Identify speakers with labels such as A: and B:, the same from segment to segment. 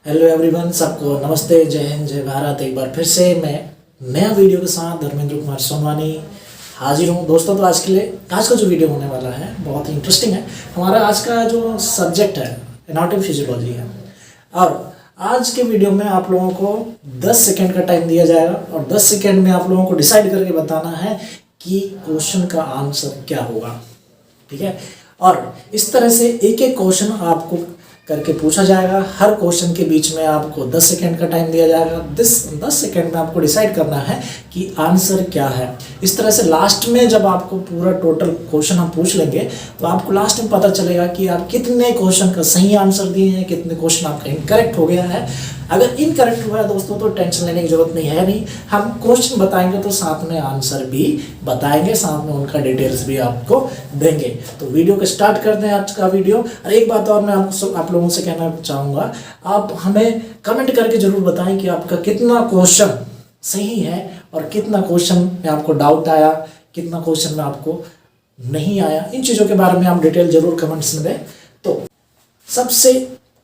A: Hello everyone, सबको नमस्ते, जय हिंद, जय भारत। एक बार फिर से मैं नया वीडियो के साथ धर्मेंद्र कुमार सोनवानी हाजिर हूँ दोस्तों। तो आज का जो वीडियो होने वाला है बहुत ही इंटरेस्टिंग है। हमारा आज का जो सब्जेक्ट है एनाटॉमी फिजियोलॉजी है, और आज के वीडियो में आप लोगों को 10 सेकंड का टाइम दिया जाएगा और 10 सेकंड में आप लोगों को डिसाइड करके बताना है कि क्वेश्चन का आंसर क्या होगा, ठीक है। और इस तरह से एक एक क्वेश्चन आपको करके पूछा जाएगा। हर क्वेश्चन के बीच में आपको 10 सेकंड का टाइम दिया जाएगा। 10 सेकंड में आपको डिसाइड करना है कि आंसर क्या है। इस तरह से लास्ट में जब आपको पूरा टोटल क्वेश्चन हम पूछ लेंगे तो आपको लास्ट में पता चलेगा कि आप कितने क्वेश्चन का सही आंसर दिए हैं, कितने क्वेश्चन आपका इनकरेक्ट हो गया है। अगर इनकरेक्ट हुआ है दोस्तों तो टेंशन लेने की जरूरत नहीं। हम क्वेश्चन बताएंगे तो साथ में आंसर भी बताएंगे, साथ में उनका डिटेल्स भी आपको देंगे। तो वीडियो को स्टार्ट करते हैं आज का वीडियो। और एक बात और मैं आप लोगों से कहना चाहूँगा, आप हमें कमेंट करके जरूर बताएं कि आपका कितना क्वेश्चन सही है और कितना क्वेश्चन में आपको डाउट आया, कितना क्वेश्चन में आपको नहीं आया। इन चीज़ों के बारे में आप डिटेल जरूर कमेंट्स में दें। तो सबसे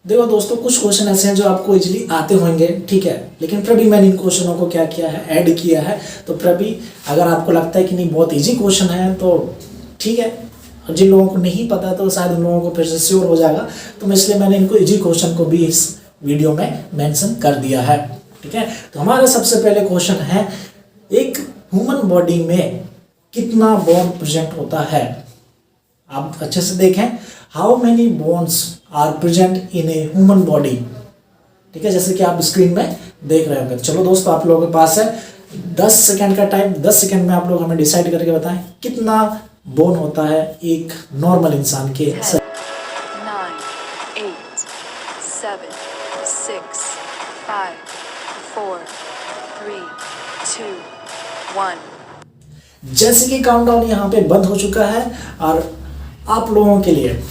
A: देखो दोस्तों, कुछ क्वेश्चन ऐसे हैं जो आपको इजीली आते होंगे, ठीक है, लेकिन फिर भी मैंने इन क्वेश्चनों को क्या किया है, ऐड किया है। तो फिर भी अगर आपको लगता है कि नहीं बहुत इजी क्वेश्चन है तो ठीक है, और जिन लोगों को नहीं पता तो शायद उन लोगों को फिर से श्योर हो जाएगा। तो इसलिए मैंने इनको इजी क्वेश्चन को भी इस वीडियो में मेंशन कर दिया है, ठीक है। तो हमारा सबसे पहले क्वेश्चन है, एक ह्यूमन बॉडी में कितना बोन प्रेजेंट होता है। आप अच्छे से देखें, how many bones are present in a human body, ठीक है, जैसे कि आप स्क्रीन में देख रहे होंगे। चलो दोस्तों, आप लोगों के पास है 10 सेकंड का टाइम। 10 सेकंड में आप लोग हमें डिसाइड करके बताएं कितना बोन होता है एक नॉर्मल इंसान के।
B: 10, 9, 8, 7, 6, 5, 4, 3, 2, 1।
A: जैसे कि काउंटडाउन यहाँ पे बंद हो चुका है और आप लोगों के लिए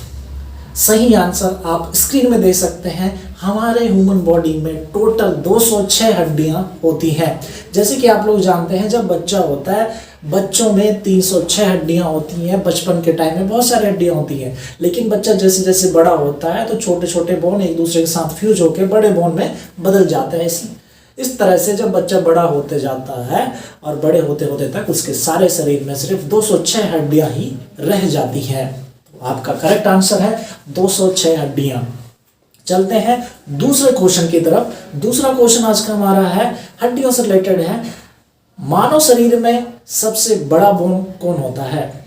A: सही आंसर आप स्क्रीन में देख सकते हैं। हमारे ह्यूमन बॉडी में टोटल 206 हड्डियां होती हैं। जैसे कि आप लोग जानते हैं, जब बच्चा होता है, बच्चों में 306 हड्डियां होती हैं। बचपन के टाइम में बहुत सारी हड्डियां होती हैं, लेकिन बच्चा जैसे जैसे बड़ा होता है तो छोटे छोटे बोन एक दूसरे के साथ फ्यूज होकर बड़े बोन में बदल जाते हैं। इस तरह से जब बच्चा बड़ा होते जाता है और बड़े होते होते तक उसके सारे शरीर में सिर्फ 206 हड्डियां ही रह जाती हैं। तो आपका करेक्ट आंसर है 206 हड्डियां। चलते हैं दूसरे क्वेश्चन की तरफ। दूसरा क्वेश्चन आज का हमारा है, हड्डियों से रिलेटेड है। मानव शरीर में सबसे बड़ा बोन कौन होता है,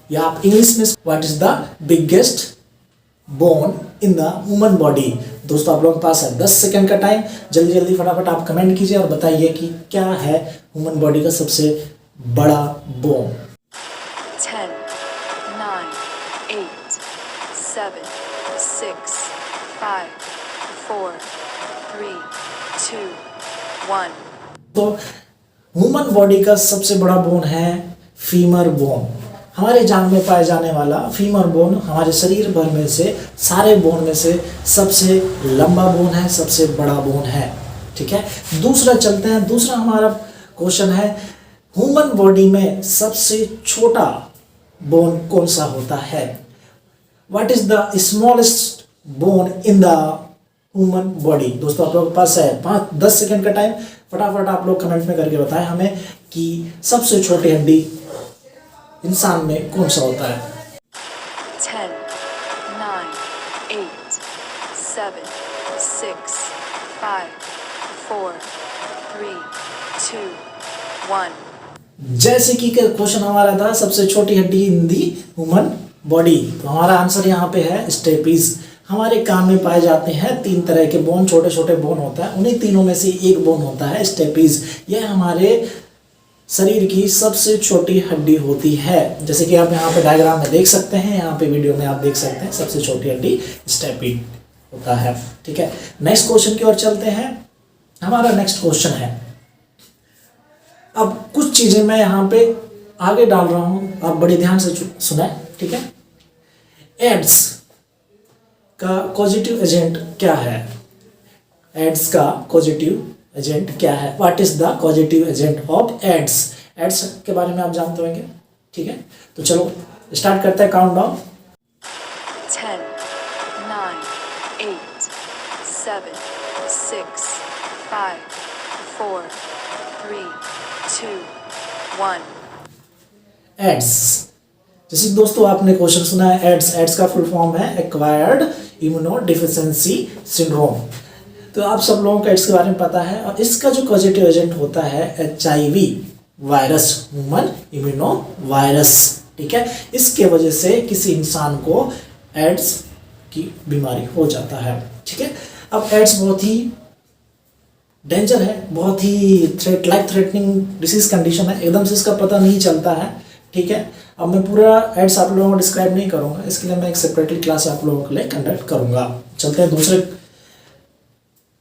A: या आप इंग्लिश में what is the biggest bone in the human body. दोस्तों, आप लोगों के पास है 10 सेकंड का टाइम। जल्दी जल्दी फटाफट आप कमेंट कीजिए और बताइए कि क्या है ह्यूमन बॉडी का सबसे बड़ा बोन।
B: 10, 9, 8, 7, 6, 5, 4, 3, 2, 1।
A: तो ह्यूमन बॉडी का सबसे बड़ा बोन है फीमर बोन। हमारे जांघ में पाए जाने वाला फीमर बोन हमारे शरीर भर में से सारे बोन में से सबसे लंबा बोन है, सबसे बड़ा बोन है, ठीक है। दूसरा चलते हैं। दूसरा हमारा क्वेश्चन है, ह्यूमन बॉडी में सबसे छोटा बोन कौन सा होता है। What is the smallest bone in the human body. दोस्तों, आप लोगों के पास है 10 सेकंड का टाइम। फटाफट आप लोग कमेंट में करके बताएं हमें कि सबसे छोटी हड्डी इंसान में कौन सा होता है।
B: 10, 9, 8, 7, 6, 5, 4, 3, 2, 1।
A: जैसे कि क्वेश्चन हमारा था सबसे छोटी हड्डी इन दी ह्यूमन बॉडी, तो हमारा आंसर यहाँ पे है स्टेपीज। हमारे कान में पाए जाते हैं 3 तरह के बोन, छोटे छोटे बोन होता है। उन्हीं तीनों में से एक बोन होता है स्टेपीज। यह हमारे शरीर की सबसे छोटी हड्डी होती है। जैसे कि आप यहाँ पे डायग्राम में देख सकते हैं, यहाँ पे वीडियो में आप देख सकते हैं, सबसे छोटी हड्डी स्टेपीज होता है, ठीक है। नेक्स्ट क्वेश्चन की ओर चलते हैं। हमारा नेक्स्ट क्वेश्चन है, अब कुछ चीजें मैं यहाँ पे आगे डाल रहा हूं, आप बड़े ध्यान से सुने, ठीक है। एड्स का पॉजिटिव एजेंट क्या है। एड्स का पॉजिटिव एजेंट क्या है। What is the positive agent of AIDS. AIDS के बारे में आप जानते होंगे, ठीक है। तो चलो स्टार्ट करते हैं काउंटडाउन।
B: 10, 9, 8, 7, 6, 5, 4, 3, 2, 1.
A: एड्स। जैसे दोस्तों आपने क्वेश्चन सुना है एड्स, एड्स का फुल फॉर्म है एक्वायर्ड इम्यूनोडेफिशिएंसी सिंड्रोम। तो आप सब लोगों को एड्स के बारे में पता है और इसका जो कॉजेटिव एजेंट होता है HIV virus, human immuno virus, ठीक है। इसके वजह से किसी इंसान को एड्स की बीमारी हो जाता है, ठीक है। अब एड्स बहुत ही डेंजर है, बहुत ही थ्रेटनिंग डिसीज कंडीशन है, एकदम से इसका पता नहीं चलता है, ठीक है। अब मैं पूरा एड्स आप लोगों को डिस्क्राइब नहीं करूंगा, इसके लिए मैं एक सेपरेटली क्लास आप लोगों के लिए कंडक्ट करूंगा। चलते हैं दूसरे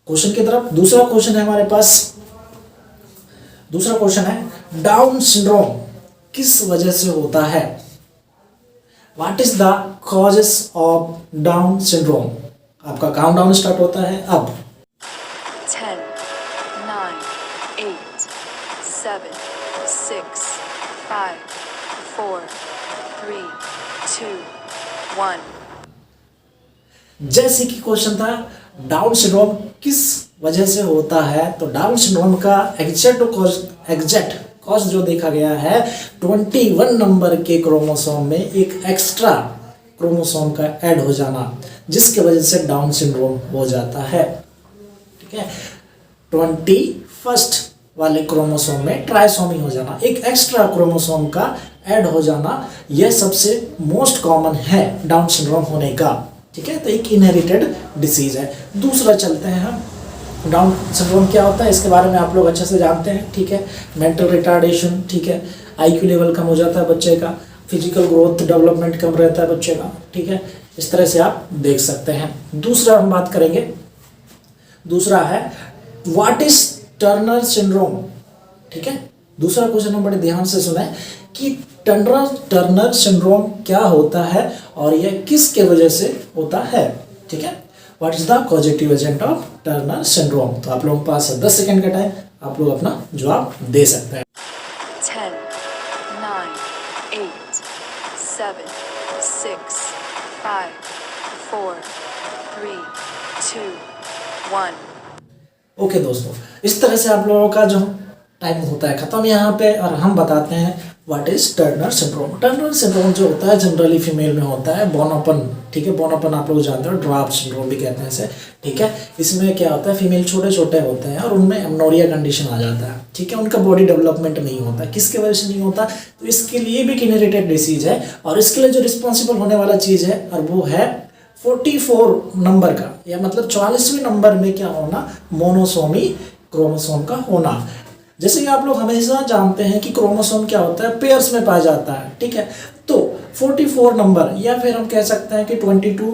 A: क्वेश्चन की तरफ। दूसरा क्वेश्चन है हमारे पास, दूसरा क्वेश्चन है डाउन सिंड्रोम किस वजह से होता है? What is the causes of down syndrome? आपका काउंटडाउन स्टार्ट होता है अब।
B: 10, 9, 8, 7, 6, 5, 4, 3, 2, 1.
A: जैसे कि क्वेश्चन था डाउन सिंड्रोम किस वजह से होता है, तो डाउन सिंड्रोम का एग्जैक्ट कॉज जो देखा गया है 21 नंबर के क्रोमोसोम में एक एक्स्ट्रा क्रोमोसोम का ऐड हो जाना, जिसके वजह से डाउन सिंड्रोम हो जाता है, ठीक है। 21 वाले क्रोमोसोम में ट्राइसोमी हो जाना, एक एक्स्ट्रा क्रोमोसोम का ऐड हो जाना, यह सबसे मोस्ट कॉमन है डाउन सिंड्रोम होने का, ठीक है। तो एक इनहेरिटेड डिसीज है। दूसरा चलते हैं हम, डाउन सिंड्रोम क्या होता है इसके बारे में आप लोग अच्छे से जानते हैं, ठीक है। मेंटल रिटार्डेशन, ठीक है, IQ लेवल कम हो जाता है बच्चे का, फिजिकल ग्रोथ डेवलपमेंट कम रहता है बच्चे का, ठीक है। इस तरह से आप देख सकते हैं। दूसरा हम बात करेंगे, दूसरा है व्हाट इज टर्नर सिंड्रोम, ठीक है। दूसरा क्वेश्चन हम बड़े ध्यान से सुने कि टर्नर सिंड्रोम क्या होता है और यह किसके वजह से होता है, ठीक है। What is the causative agent of Turner syndrome? तो आप लोगों के पास 10 सेकंड का टाइम, आप लोग अपना जवाब दे सकते हैं।
B: 10, 9, 8, 7, 6, 5, 4, 3, 2, 1.
A: ओके दोस्तों, इस तरह से आप लोगों का जो टाइम होता है खत्म यहाँ पे, और हम बताते हैं what is Turner syndrome. Turner syndrome जो होता है जनरली फीमेल में होता है, बोनोपन, ठीक है। बोनोपन आप लोग जानते हो, ड्वार्फ सिंड्रोम भी कहते हैं इसे, ठीक है। इसमें क्या होता है, फीमेल छोटे छोटे होते हैं और उनमें एमनोरिया कंडीशन आ जाता है, ठीक है। उनका बॉडी डेवलपमेंट नहीं होता, किसके वजह से नहीं होता, तो इसके लिए भी एक इनहेरिटेड डिसीज है, और इसके लिए जो रिस्पॉन्सिबल होने वाला चीज़ है और वो है 44 नंबर का, या मतलब 44वें नंबर में क्या होना, मोनोसोमी क्रोमोसोम का होना। जैसे कि आप लोग हमेशा जानते हैं कि क्रोमोसोम क्या होता है, पेयर्स में पाया जाता है, ठीक है। तो 44 नंबर, या फिर हम कह सकते हैं कि 22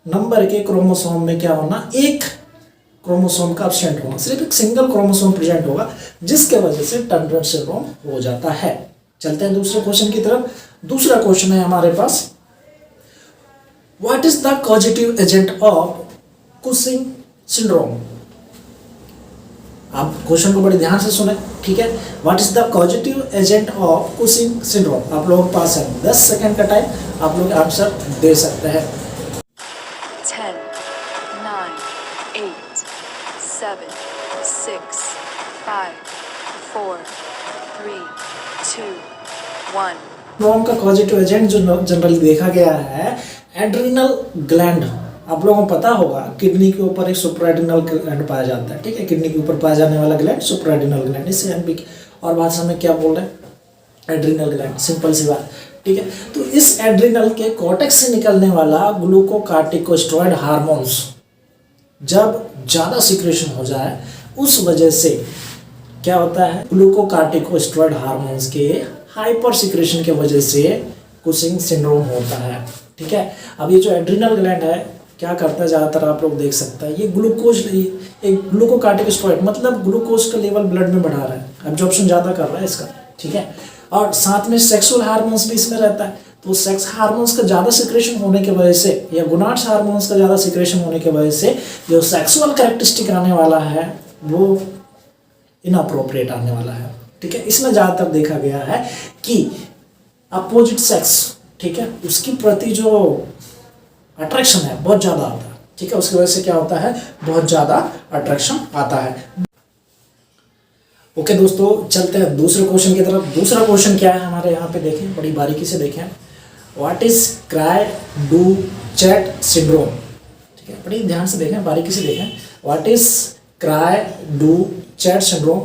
A: नंबर के क्रोमोसोम में क्या होना, एक क्रोमोसोम का एब्सेंट होना, सिर्फ एक सिंगल क्रोमोसोम प्रेजेंट होगा, जिसके वजह से टर्नर सिंड्रोम हो जाता है। चलते हैं दूसरे क्वेश्चन की तरफ। दूसरा क्वेश्चन है हमारे पास, what is the causative agent of Cushing syndrome? आप क्वेश्चन को बड़े ध्यान से सुने, ठीक है। What is the causative agent of Cushing syndrome? आप लोगों के पास है 10 सेकंड का टाइम, आप लोग आंसर दे सकते हैं।
B: 10, 9, 8, 7, 6, 5, 4, 3, 2, 1.
A: सिंड्रोम का पॉजिटिव एजेंट जो जनरली देखा गया है एड्रिनल ग्लैंड। आप लोगों को पता होगा किडनी के ऊपर एक सुप्राएड्रिनल ग्लैंड पाया जाता है, ठीक है। किडनी के ऊपर पाया जाने वाला ग्लैंड सुप्राएड्रिनल ग्लैंड, इससे हम भी और भाषा में क्या बोल रहे हैं, एड्रिनल ग्लैंड, सिंपल सी बात, ठीक है। तो इस एड्रिनल के कॉर्टेक्स से निकलने वाला ग्लूकोकार्टिकोस्टेरॉइड हार्मोन्स जब ज़्यादा सिक्रेशन हो जाए, उस वजह से क्या होता है, ग्लूकोकार्टिकोस्टेरॉइड हार्मोन्स के हाइपर सिक्रेशन के वजह से कुशिंग सिंड्रोम होता है, ठीक है। अब ये जो एड्रिनल ग्लैंड है क्या करता है, ज़्यादातर आप लोग देख सकते हैं, ये ग्लूकोज, एक ग्लूकोकार्टिकोस्टेरॉइड मतलब ग्लूकोज का लेवल ब्लड में बढ़ा रहा है, एब्जॉर्प्शन ज़्यादा कर रहा है इसका, ठीक है। और साथ में सेक्सुअल हार्मोन्स भी इसमें रहता है, तो सेक्स हार्मोन्स का ज़्यादा सिक्रेशन होने की वजह से या गोनाड्स हार्मोन्स का ज़्यादा सिक्रेशन होने की वजह से जो सेक्सुअल कैरेक्टरिस्टिक आने वाला है वो इनअप्रोप्रिएट आने वाला है, ठीक है। इसमें ज़्यादातर देखा गया है कि अपोजिट सेक्स, ठीक है, उसकी प्रति जो अट्रैक्शन है बहुत ज़्यादा आता है, ठीक है, उसकी वजह से क्या होता है, बहुत ज़्यादा अट्रैक्शन आता है। ओके दोस्तों, चलते हैं दूसरे क्वेश्चन की तरफ। दूसरा क्वेश्चन क्या है हमारे यहाँ पे, देखें, बड़ी बारीकी से देखें। What is cry do chat syndrome? ठीक है, बड़ी ध्यान से देखें, बारीकी से देखें। What is cry do chat syndrome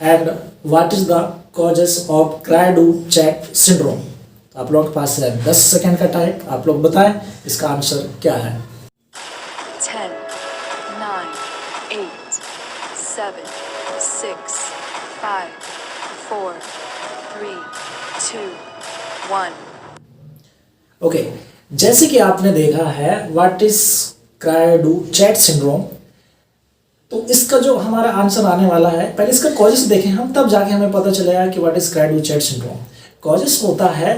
A: and what is the causes of cry do chat syndrome? आप लोगों के पास है 10 सेकंड का टाइम, आप लोग बताएं इसका आंसर क्या है।
B: 10, 9, 8, 7, 6, 5, 4, 3, 2, 1.
A: ओके, जैसे कि आपने देखा है what is cry do chat syndrome, तो इसका जो हमारा आंसर आने वाला है, पहले इसका कॉजेस देखें हम, तब जाके हमें पता चलेगा कि what is cry do chat syndrome. Causes होता है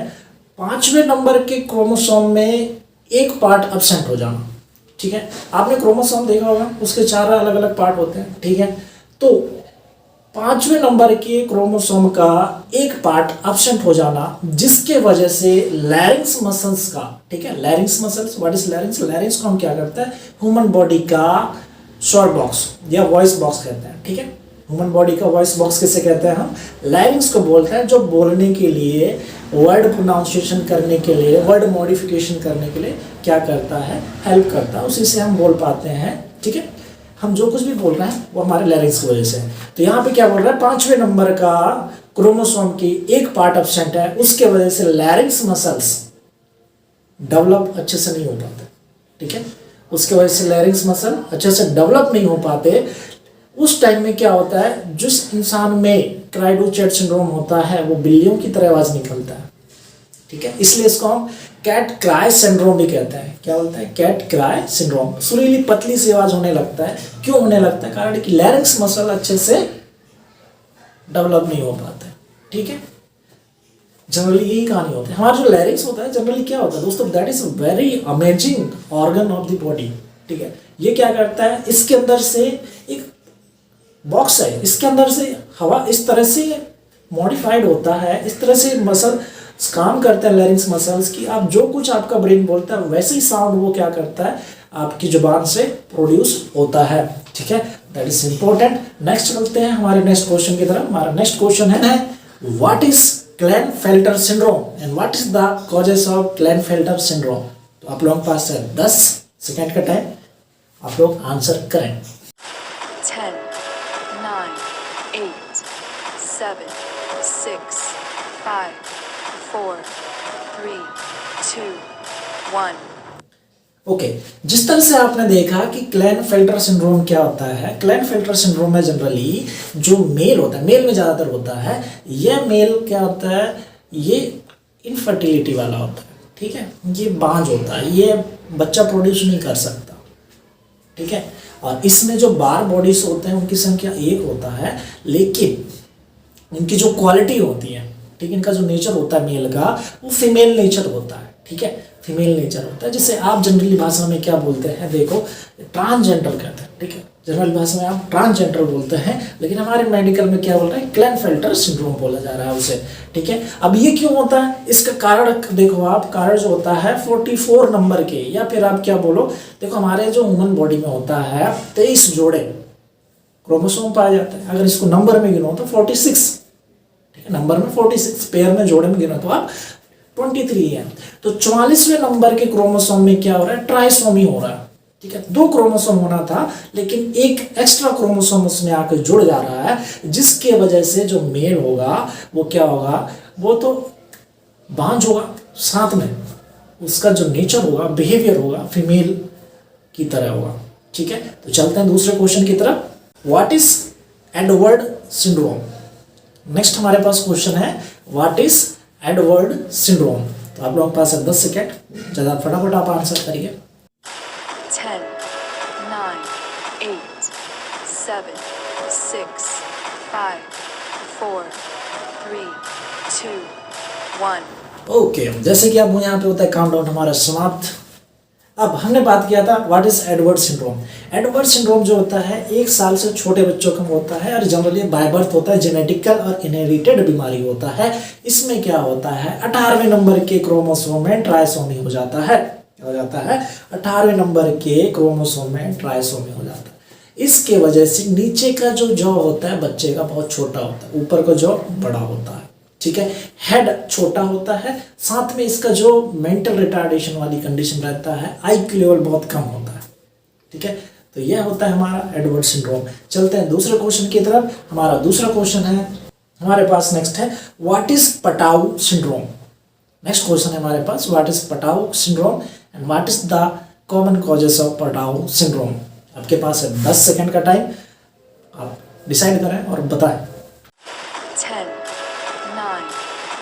A: 5वें नंबर के क्रोमोसोम में एक पार्ट अब्सेंट हो जाना। ठीक है, आपने क्रोमोसोम देखा होगा, उसके 4 अलग अलग पार्ट होते हैं। ठीक है, तो 5वें नंबर के क्रोमोसोम का एक पार्ट अब्सेंट हो जाना, जिसके वजह से लैरिंक्स मसल्स का, ठीक है, larynx muscles, what is larynx? Larynx को हम क्या करते हैं, ह्यूमन बॉडी का शॉर्ट बॉक्स या वॉइस बॉक्स कहते हैं। ठीक है, ह्यूमन बॉडी का वॉइस बॉक्स किसे कहते हैं हम? लैरिंक्स को बोलते हैं, जो बोलने के लिए, वर्ड प्रोनाउंसिएशन करने के लिए, वर्ड मॉडिफिकेशन करने के लिए क्या करता है, हेल्प करता है, उसी से हम बोल पाते हैं। ठीक है, हम जो कुछ भी बोल रहे हैं वो हमारे लैरिंक्स की वजह से है। तो यहाँ पे क्या बोल रहा है, 5वें नंबर का क्रोमोसोम की एक पार्ट अब्सेंट है, उसके वजह से लैरिंक्स मसल्स डेवलप अच्छे से नहीं हो पाते। ठीक है, उसके वजह से लैरिंक्स मसल अच्छे से डेवलप नहीं हो पाते। उस टाइम में क्या होता है, जिस इंसान में क्राई डू चैट सिंड्रोम होता है वो बिल्लियों की तरह आवाज निकलता है। ठीक है, इसलिए इसको हम कैट क्राई सिंड्रोम भी कहते हैं। क्या बोलते हैं? Cat cry syndrome. सुरीली पतली सी आवाज होने लगता है। क्यों होने लगता है? कारण कि लैरिंक्स मसल अच्छे से डेवलप नहीं हो पाते। ठीक है, जनरली यही कहानी होती है। हमारा जो लैरिंक्स होता है जनरली क्या होता है दोस्तों, that is very amazing organ of the body. ठीक है, ये क्या करता है, इसके अंदर से एक बॉक्स है, इसके अंदर से हवा इस तरह से मॉडिफाइड होता है, इस तरह से मसल काम करता है लैरिंक्स मसल्स की, आप जो कुछ आपका ब्रेन बोलता है वैसे ही साउंड वो क्या करता है आपकी जुबान से प्रोड्यूस होता है। ठीक है, दैट इज इंपॉर्टेंट। नेक्स्ट चलते हैं हमारे नेक्स्ट क्वेश्चन की तरफ। हमारा नेक्स्ट क्वेश्चन है what is Klinefelter syndrome and what is the causes of Klinefelter syndrome? तो आप लोगों के पास है 10 सेकेंड का टाइम, आप लोग आंसर करें।
B: 10, 9, 8, 7, 6, 5, 4, 3, 2, 1.
A: ओके, जिस तरह से आपने देखा कि क्लेनफेल्टर सिंड्रोम क्या होता है, क्लेनफेल्टर सिंड्रोम में जनरली जो मेल होता है, मेल में ज़्यादातर होता है, यह मेल क्या होता है, ये इनफर्टिलिटी वाला होता है। ठीक है, ये बांझ होता है, ये बच्चा प्रोड्यूस नहीं कर सकता। ठीक है, और इसमें जो बार बॉडीज होते हैं उनकी संख्या 1 होता है, लेकिन उनकी जो क्वालिटी होती है, ठीक है, इनका जो नेचर होता है मेल का, वो फीमेल नेचर होता है। ठीक है, फीमेल नेचर होता है, जिसे आप जनरली भाषा में क्या बोलते हैं, देखो ट्रांसजेंडर कहते हैं। ठीक है, जनरल भाषा में आप ट्रांसजेंडर बोलते हैं, लेकिन हमारे मेडिकल में क्या बोल रहे हैं, क्लेनफेल्टर सिंड्रोम बोला जा रहा है उसे। ठीक है, अब ये क्यों होता है, इसका कारण देखो आप, कारण जो होता है 44 नंबर के, या फिर आप क्या बोलो, देखो हमारे जो ह्यूमन बॉडी में होता है 23 जोड़े क्रोमोसोम पाए जाते हैं। अगर इसको नंबर में गिनो तो 46, ठीक है, नंबर में 46, पेयर में जोड़े में गिनो तो आप 23 है। तो 44वें नंबर के क्रोमोसोम में क्या हो रहा है, ट्राइसोमी हो रहा है। ठीक है, 2 क्रोमोसोम होना था, लेकिन एक एक्स्ट्रा क्रोमोसोम उसमें आकर जुड़ जा रहा है, जिसके वजह से जो मेल होगा वो क्या होगा, वो तो बांझ होगा, साथ में उसका जो नेचर होगा, बिहेवियर होगा, फीमेल की तरह होगा। ठीक है, तो चलते हैं दूसरे क्वेश्चन की तरफ। What is Edward syndrome? Next हमारे पास क्वेश्चन है व्हाट इज एडवर्ड सिंड्रोम। तो आप लोगों के पास है 10 सेकेंड, ज़्यादा फटाफट आप आंसर करिए।
B: 10, 9, 8, 7, 6, 5, 4, 3, 2, 1.
A: ओके, जैसे कि अब यहाँ पे होता है काउंटडाउन हमारा समाप्त। अब हमने बात किया था what is Edward syndrome. Edward syndrome जो होता है 1 साल से छोटे बच्चों का होता है, और जनरली बाय बर्थ होता है, जेनेटिकल और इनहेरिटेड बीमारी होता है। इसमें क्या होता है, 18वें नंबर के क्रोमोसोम में ट्राइसोमी हो जाता है। हो जाता है 18वें नंबर के क्रोमोसोम में ट्राइसोमी हो जाता है। इसके वजह से नीचे का जो जॉ होता है बच्चे का बहुत छोटा होता है, ऊपर का जॉ बड़ा होता है, ठीक है। हेड छोटा होता है, साथ में इसका जो मेंटल रिटार्डेशन वाली कंडीशन रहता है, आईक्यू लेवल बहुत कम होता है, ठीक है। तो यह होता है हमारा एडवर्ड सिंड्रोम। चलते हैं दूसरे क्वेश्चन की तरफ। हमारा दूसरा क्वेश्चन है हमारे पास नेक्स्ट है what is Patau syndrome. Next question है हमारे पास what is Patau syndrome and what is the common causes of Patau syndrome. आपके पास है 10 सेकंड का टाइम, आप डिसाइड करें और बताएं।
B: 10, 9,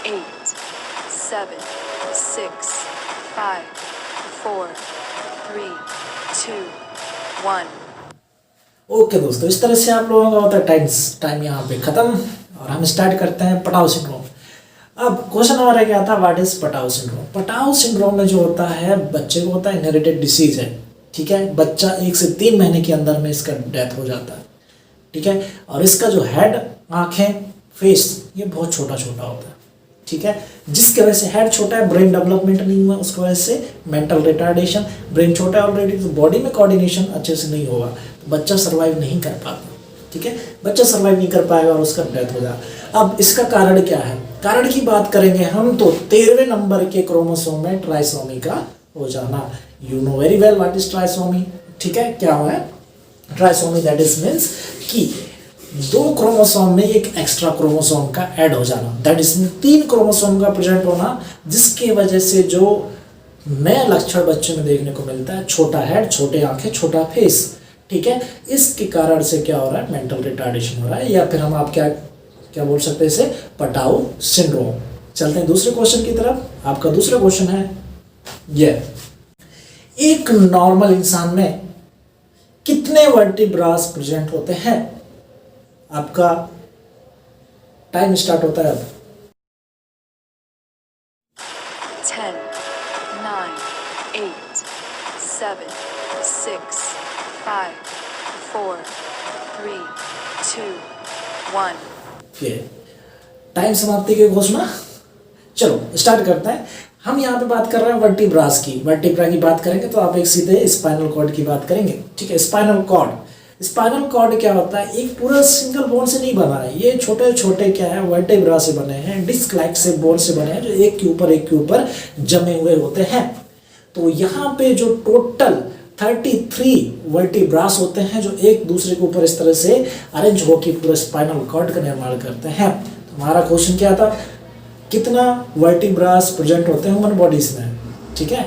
B: 8, 7, 6, 5, 4, 3, 2, 1।
A: ओके दोस्तों, इस तरह से आप लोगों का होता है टाइम यहाँ पे खत्म और हम स्टार्ट करते हैं पटाउ सिंड्रोम। अब क्वेश्चन हमारा क्या था, what is Patau syndrome. Patau syndrome में जो होता है बच्चे को होता है इनहेरिटेड डिसीज है, ठीक है। बच्चा 1 से 3 महीने के अंदर में इसका डेथ हो जाता है, ठीक है। और इसका जो हेड, आंखें, फेस ये बहुत छोटा छोटा होता है, ठीक है। जिसकी वजह से हेड छोटा है, ब्रेन डेवलपमेंट नहीं हुआ, उसकी वजह से मेंटल रिटार्डेशन, ब्रेन छोटा है ऑलरेडी तो बॉडी में कोऑर्डिनेशन अच्छे से नहीं होगा, तो बच्चा सर्वाइव नहीं कर पाता, ठीक है। बच्चा सर्वाइव नहीं कर पाएगा और उसका डेथ हो जाएगा। अब इसका कारण क्या है, कारण की बात करेंगे हम तो 13वें नंबर के क्रोमोसोम में ट्राइसोमी का हो जाना। You know very well what is trisomy, ठीक है। क्या हुआ है ट्राइसोमी, दैट इज मीन्स कि 2 क्रोमोसोम में एक एक्स्ट्रा क्रोमोसोम का ऐड हो जाना, दैट इज 3 क्रोमोसोम का प्रेजेंट होना, जिसकी वजह से जो नया लक्षण बच्चे में देखने को मिलता है, छोटा हेड, छोटे आंखें, छोटा फेस, ठीक है। इसके कारण से क्या हो रहा है, मेंटल रिटार्डेशन हो रहा है, या फिर हम आप क्या बोल सकते हैं इसे, पटाउ सिंड्रोम। चलते हैं दूसरे क्वेश्चन की तरफ। आपका दूसरा क्वेश्चन है ये, एक नॉर्मल इंसान में कितने वर्टिब्रास प्रेजेंट होते हैं। आपका टाइम स्टार्ट होता है अब।
B: 10, 9, 8, 7, 6, 5, 4, 3, 2, 1।
A: टाइम समाप्ति की घोषणा। चलो स्टार्ट करते हैं। हम यहाँ पे बात कर रहे हैं वर्टिब्रास की। वर्टिब्रा की बात करेंगे तो आप एक सीधे स्पाइनल कॉर्ड की बात करेंगे, ठीक है। स्पाइनल कॉर्ड क्या होता है, एक पूरा सिंगल बोन से नहीं बना है, ये छोटे छोटे क्या है वर्टिब्रा से बने हैं, डिस्क लाइक से बोन से बने हैं, जो एक के ऊपर जमे हुए होते हैं। तो यहाँ पे जो टोटल 33 वर्टिब्रास होते हैं जो एक दूसरे के ऊपर इस तरह से अरेंज होकर पूरे स्पाइनल कॉर्ड का निर्माण करते हैं। तो हमारा क्वेश्चन क्या था, कितना वर्टिब्रास प्रेजेंट होते हैं ह्यूमन बॉडीज में, ठीक है।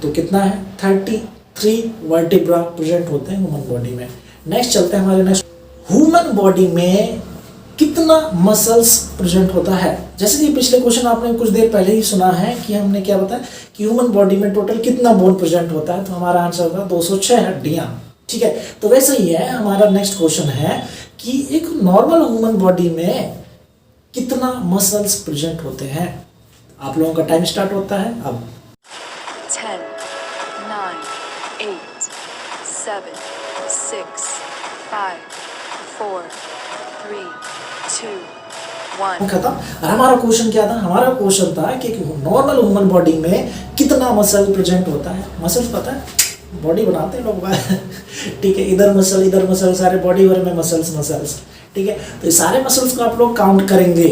A: तो कितना है, 33 वर्टिब्रा प्रेजेंट होते हैं ह्यूमन बॉडी में। नेक्स्ट चलते हैं हमारे नेक्स्ट, ह्यूमन बॉडी में कितना मसल्स प्रेजेंट होता है। जैसे कि पिछले क्वेश्चन आपने कुछ देर पहले ही सुना है कि हमने क्या बताया कि ह्यूमन बॉडी में टोटल कितना बोन प्रेजेंट होता है, तो हमारा आंसर होगा 206 हड्डियां, ठीक है। तो वैसे ही है हमारा नेक्स्ट क्वेश्चन है कि एक नॉर्मल ह्यूमन बॉडी में कितना मसल्स प्रेजेंट होते हैं। आप लोगों का टाइम स्टार्ट होता है अब।
B: 10, 9, 8, 7, 6, 5, 4, 3, 2, 1।
A: खत्म। और हमारा क्वेश्चन क्या था, हमारा क्वेश्चन था कि नॉर्मल ह्यूमन बॉडी में कितना मसल प्रेजेंट होता है। मसल्स पता है, बॉडी बनाते हैं लोग ठीक है, इधर मसल सारे बॉडी भर में मसल्स, ठीक है। तो ये सारे मसल्स को आप लोग काउंट करेंगे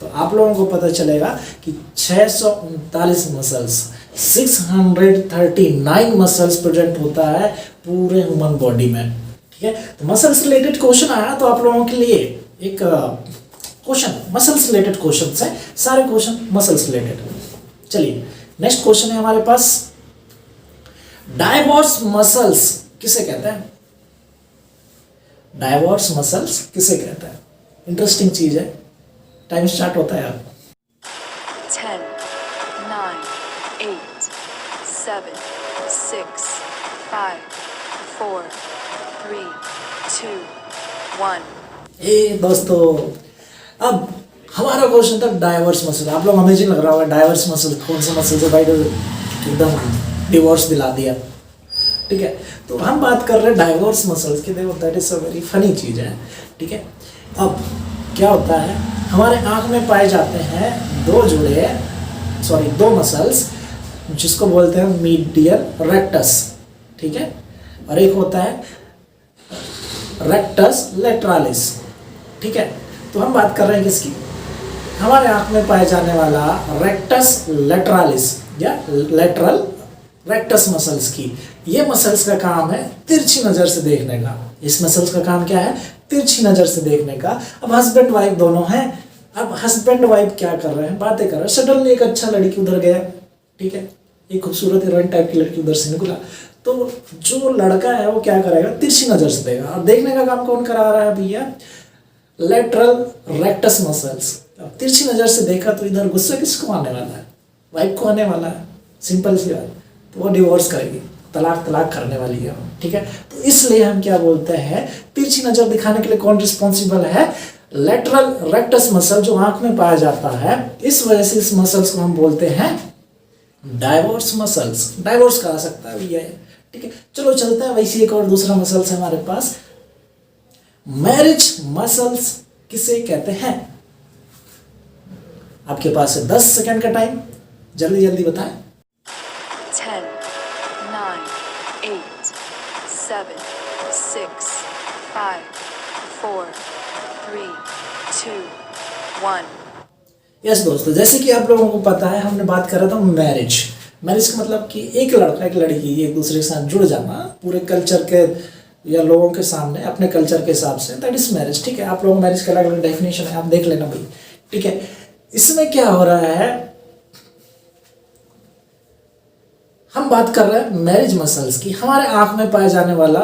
A: तो आप लोगों को पता चलेगा कि 639 मसल्स, 639 मसल्स प्रेजेंट होता है पूरे ह्यूमन बॉडी में, ठीक है। तो मसल्स रिलेटेड क्वेश्चन आया तो आप लोगों के लिए एक क्वेश्चन मसल्स रिलेटेड क्वेश्चन है, सारे क्वेश्चन मसल्स रिलेटेड। चलिए नेक्स्ट क्वेश्चन है हमारे पास, डाइवोर्स मसल्स किसे कहते हैं। डाइवोर्स मसल्स किसे कहते हैं, इंटरेस्टिंग चीज है। टाइम स्टार्ट होता है अब।
B: 10, 9, 8, 7, 6, 5, 4, 3, 2, 1।
A: दोस्तों अब हमारा क्वेश्चन था डाइवर्स मसल। आप लोग अमेजिंग लग रहा होगा, डाइवर्स मसल कौन सा मसल से भाई, एकदम डिवोर्स दिला दिया, ठीक है। तो हम बात कर रहे हैं डाइवर्स मसल्स की। देखो that is a very funny चीज़ है, ठीक है। अब क्या होता है, हमारे आँख में पाए जाते हैं दो मसल्स जिसको बोलते हैं मीडियन रेक्टस, ठीक है, और एक होता है रेक्टस लेटरालिस, ठीक है। तो हम बात कर रहे हैं किसकी, हमारे आंख में पाए जाने वाला रेक्टस लेटरालिस या लेटरल रेक्टस मसल्स की। ये मसल्स का काम है तिरछी नज़र से देखने का। इस मसल्स का काम क्या है, तिरछी नज़र से देखने का। अब हस्बैंड वाइफ दोनों हैं, अब हस्बैंड वाइफ क्या कर रहे हैं, बातें कर रहे हैं, सडनली एक अच्छा लड़की उधर गया, ठीक है, एक खूबसूरत हीरोइन टाइप की लड़की उधर से निकला, तो जो लड़का है वो क्या करेगा, तिरछी नज़र से देगा। अब देखने का काम कौन करा रहा है भैया, लेटरल रेक्टस मसल्स। अब तिरछी नज़र से देखा तो इधर गुस्सा किसको आने वाला है, वाइफ को आने वाला है, सिंपल सी बात। तो वो डिवोर्स करेगी, तलाक करने वाली है, ठीक है। तो इसलिए हम क्या बोलते हैं, तिरछी नज़र दिखाने के लिए कौन रिस्पॉन्सिबल है, लेटरल रेक्टस मसल जो आंख में पाया जाता है। इस वजह से इस मसल्स को हम बोलते हैं डाइवोर्स मसल्स, डाइवोर्स कहा सकता है भैया, ठीक है। चलो चलते हैं, वैसे एक और दूसरा मसल्स है हमारे पास, मैरिज मसल्स किसे कहते हैं। आपके पास है 10 सेकंड का टाइम, जल्दी जल्दी बताएं।
B: 10, 9, 8, 7, 6, 5, 4, 3, 2, 1।
A: यस दोस्तों, जैसे कि आप लोगों को पता है, हमने बात कर रहा था मैरिज। मैरिज का मतलब कि एक लड़का एक लड़की एक दूसरे के साथ जुड़ जाना, पूरे कल्चर के या लोगों के सामने अपने कल्चर के हिसाब से, दैट इज मैरिज, ठीक है। आप लोगों मैरिज का अलग अलग डेफिनेशन है, आप देख लेना भाई, ठीक है। इसमें क्या हो रहा है, हम बात कर रहे हैं मैरिज मसल्स की। हमारे आंख में पाया जाने वाला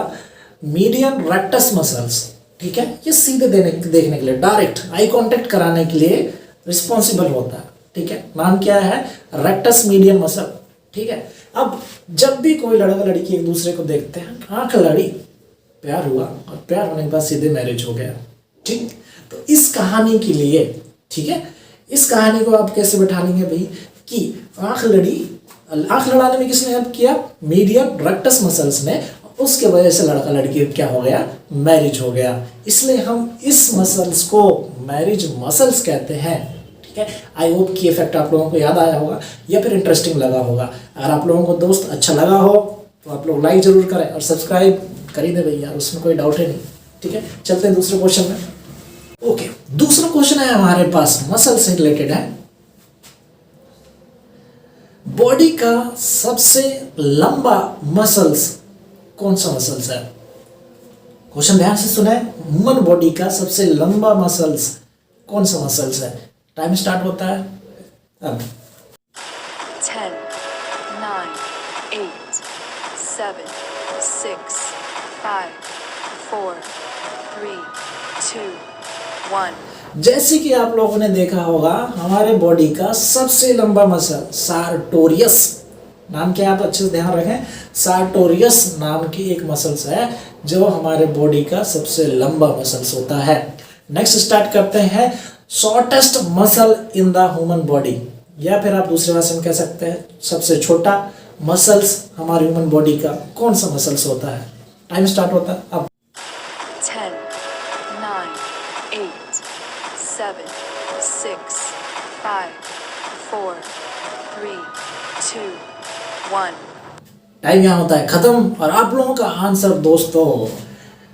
A: मीडियन रेक्टस मसल्स, ठीक है, ये सीधे देखने के लिए, डायरेक्ट आई कांटेक्ट कराने के लिए रिस्पॉन्सिबल होता है, ठीक है। नाम क्या है, रेक्टस मीडियन मसल, ठीक है। अब जब भी कोई लड़का लड़की एक दूसरे को देखते हैं, आंख लड़ी, प्यार हुआ, और प्यार होने के बाद सीधे मैरिज हो गया, ठीक। तो इस कहानी के लिए, ठीक है, इस कहानी को आप कैसे बैठा लेंगे भाई, कि आंख लड़ी, आंख लड़ाने में किसने हेल्प किया, मीडियन रेक्टस मसल्स ने, उसके वजह से लड़का लड़की क्या हो गया, मैरिज हो गया। इसलिए हम इस मसल्स को मैरिज मसल्स कहते हैं, ठीक है। आई होप कि इफेक्ट आप लोगों को याद आया होगा या फिर इंटरेस्टिंग लगा होगा। अगर आप लोगों को दोस्त अच्छा लगा हो तो आप लोग लाइक जरूर करें और सब्सक्राइब कर ही दे भैया, उसमें कोई डाउट है नहीं, ठीक है। चलते हैं दूसरे क्वेश्चन में। ओके, दूसरा क्वेश्चन है हमारे पास, मसल से रिलेटेड है। बॉडी का सबसे लंबा मसल्स कौन सा मसल्स है। क्वेश्चन ध्यान से सुने, ह्यूमन बॉडी का सबसे लंबा मसल्स कौन सा मसल्स है। टाइम स्टार्ट होता है अब।
B: 10, 9, 8, 7, 6, 5, 4, 3, 2, 1।
A: जैसे कि आप लोगों ने देखा होगा, हमारे बॉडी का सबसे लंबा मसल सार्टोरियस, नाम क्या है आप अच्छे से ध्यान रखें, सार्टोरियस नाम की एक मसल्स है जो हमारे बॉडी का सबसे लंबा मसल्स होता है। नेक्स्ट स्टार्ट करते हैं, shortest muscle in the human body, या फिर आप दूसरे भाषा में कह सकते हैं सबसे छोटा मसल्स हमारे ह्यूमन बॉडी का कौन सा मसल्स होता है। टाइम स्टार्ट होता है अब।
B: 10, 9, 8, 7, 6, 5, 4, 3, 2, 1।
A: टाइम यहाँ होता है खत्म। और आप लोगों का आंसर दोस्तों,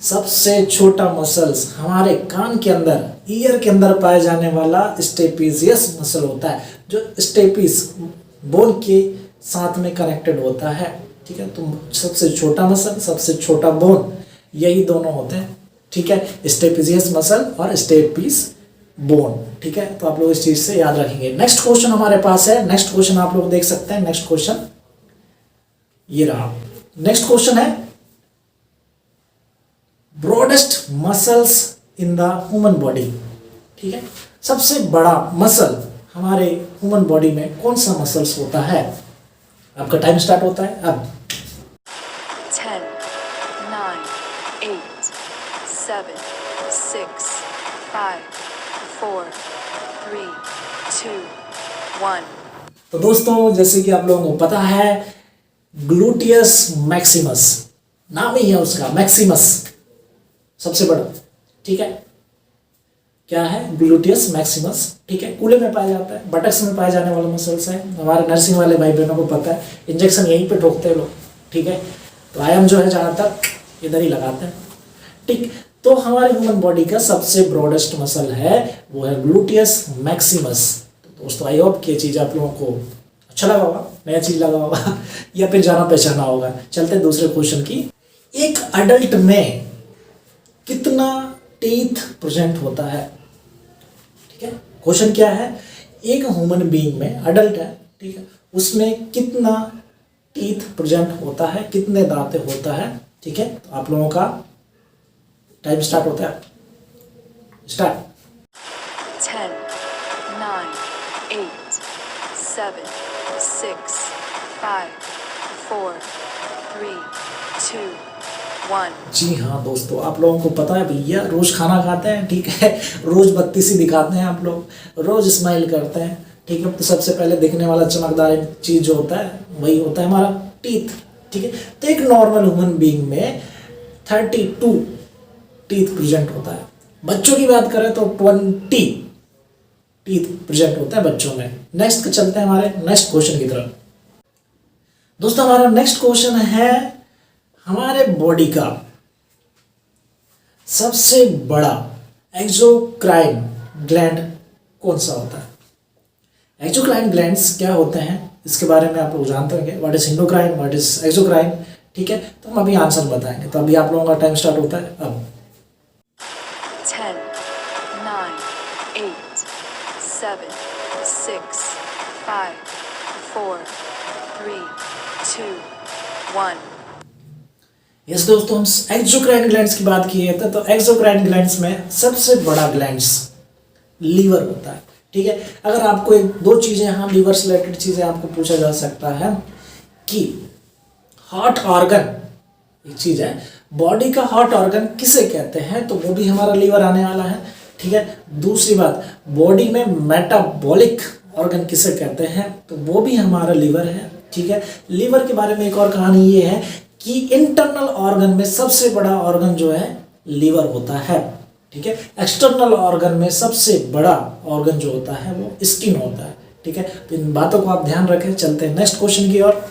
A: सबसे छोटा मसल्स हमारे कान के अंदर, ईयर के अंदर पाए जाने वाला स्टेपिजियस मसल होता है, जो स्टेपिस बोन के साथ में कनेक्टेड होता है, ठीक है। तो सबसे छोटा मसल, सबसे छोटा बोन, यही दोनों होते हैं, ठीक है, स्टेपिजियस मसल और स्टेपिस बोन, ठीक है। तो आप लोग इस चीज से याद रखेंगे। नेक्स्ट क्वेश्चन हमारे पास है, नेक्स्ट क्वेश्चन आप लोग देख सकते हैं। नेक्स्ट क्वेश्चन ये रहा। नेक्स्ट क्वेश्चन है, broadest muscles in the human body, ठीक है। सबसे बड़ा मसल हमारे ह्यूमन बॉडी में कौन सा मसल्स होता है। आपका टाइम स्टार्ट होता है अब।
B: 10, 9, 8, 7, 6, 5, 4, 3, 2, 1।
A: तो दोस्तों, जैसे कि आप लोगों को पता है, ग्लूटियस मैक्सिमस नाम ही है उसका, मैक्सिमस सबसे बड़ा, ठीक है। क्या है, ग्लूटियस मैक्सिमस, ठीक है, कूल्हे में पाया जाता है, बटक्स में पाए जाने वाला मसल्स है। हमारे नर्सिंग वाले भाई बहनों को पता है, इंजेक्शन यहीं पे ठोकते हैं लोग, ठीक है। तो आयाम जो है ज़्यादातर इधर ही लगाते हैं, ठीक। तो हमारे ह्यूमन बॉडी का सबसे ब्रॉडेस्ट मसल है वो है ग्लूटियस मैक्सिमस। तो दोस्तों आई होप कि ये चीज़ आप लोगों को अच्छा लगा होगा, नया चीज़ लगा होगा या फिर जाना पहचाना होगा। चलते हैं दूसरे क्वेश्चन की। एक अडल्ट में कितना टीथ प्रेजेंट होता है, ठीक है। क्वेश्चन क्या है, एक ह्यूमन बीइंग में, अडल्ट है, ठीक है, उसमें कितना टीथ प्रेजेंट होता है, कितने दांत होता है, ठीक है। तो आप लोगों का टाइम स्टार्ट होता है, स्टार्ट।
B: 10, 9, 8, 7, 6, 5, 4, 3, 2, 1।
A: जी हाँ दोस्तों, आप लोगों को पता है भैया, रोज खाना खाते हैं, ठीक है, रोज बत्ती सी दिखाते हैं आप लोग, रोज स्माइल करते हैं, ठीक है। तो सबसे पहले दिखने वाला चमकदार चीज जो होता है वही होता है हमारा टीथ, ठीक है। तो एक नॉर्मल ह्यूमन बीइंग में 32 टीथ प्रेजेंट होता है। बच्चों की बात करें तो 20 टीथ प्रेजेंट होता है बच्चों में। नेक्स्ट चलते हैं हमारे नेक्स्ट क्वेश्चन की तरफ। दोस्तों हमारा नेक्स्ट क्वेश्चन है, हमारे बॉडी का सबसे बड़ा एक्सोक्राइन ग्लैंड कौन सा होता है। एक्सोक्राइन ग्लैंड्स क्या होते हैं इसके बारे में आप लोग जानते होंगे, what is endocrine, what is exocrine, ठीक है। तो हम अभी आंसर बताएंगे, तो अभी आप लोगों का टाइम स्टार्ट होता है अब।
B: 10, 9, 8, 7, 6, 5, 4, 3, 2, 1।
A: यस दोस्तों, हम एक्सोक्राइन ग्लैंड्स की बात की है तो एक्सोक्राइन ग्लैंड्स में सबसे बड़ा ग्लैंड्स लीवर होता है, ठीक है। अगर आपको एक दो चीजें यहाँ लीवर से रिलेटेड चीजें आपको पूछा जा सकता है कि हार्ट ऑर्गन, एक चीज है, बॉडी का हार्ट ऑर्गन किसे कहते हैं, तो वो भी हमारा लीवर आने वाला है, ठीक है। दूसरी बात, बॉडी में मेटाबॉलिक ऑर्गन किसे कहते हैं, तो वो भी हमारा लीवर है, ठीक है। लीवर के बारे में एक और कहानी ये है कि इंटरनल ऑर्गन में सबसे बड़ा ऑर्गन जो है लीवर होता है, ठीक है। एक्सटर्नल ऑर्गन में सबसे बड़ा ऑर्गन जो होता है वो स्किन होता है, ठीक है। तो इन बातों को आप ध्यान रखें। चलते हैं नेक्स्ट क्वेश्चन की ओर।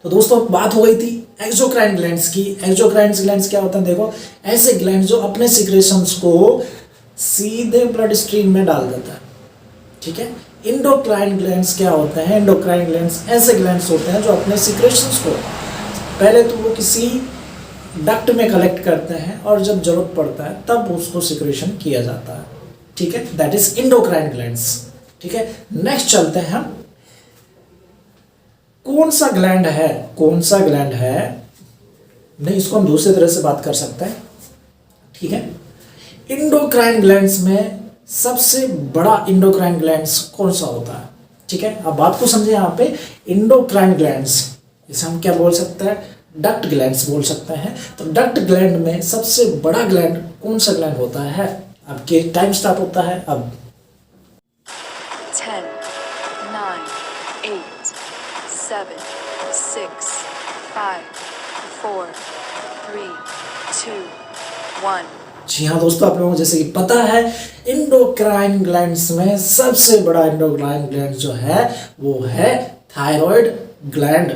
A: तो दोस्तों बात हो गई थी एक्सोक्राइन ग्लैंड्स की। एक्सोक्राइन ग्लैंड्स क्या होता है, देखो ऐसे ग्लैंड जो अपने सिक्रेशंस को सीधे ब्लड स्ट्रीम में डाल देता है, ठीक है। एंडोक्राइन ग्लैंड्स क्या होते हैं, एंडोक्राइन ग्लैंड्स ऐसे ग्लैंड्स होते हैं जो अपने सिक्रेशंस को पहले तो वो किसी डक्ट में कलेक्ट करते हैं और जब जरूरत पड़ता है तब उसको सिक्रेशन किया जाता है, ठीक है। दैट इज एंडोक्राइन ग्लैंड्स, ठीक है। नेक्स्ट चलते हैं हम, कौन सा ग्लैंड है, कौन सा ग्लैंड है, नहीं इसको हम दूसरे तरह से बात कर सकते हैं, ठीक है। एंडोक्राइन ग्लैंड्स में सबसे बड़ा एंडोक्राइन ग्लैंड्स कौन सा होता है, ठीक है। अब बात को समझे यहाँ पे, एंडोक्राइन ग्लैंड्स इसे हम क्या बोल सकते हैं, डक्ट ग्लैंड्स बोल सकते हैं। तो डक्ट ग्लैंड में सबसे बड़ा ग्लैंड कौन सा ग्लैंड होता है, आपके टाइम स्टार्ट होता है अब।
B: 10, 9, 8, 7, 6, 5, 4, 3, 2, 1।
A: जी हाँ दोस्तों, आप लोगों को जैसे कि पता है एंडोक्राइन ग्लैंड्स में सबसे बड़ा एंडोक्राइन ग्लैंड जो है वो है थायराइड ग्लैंड।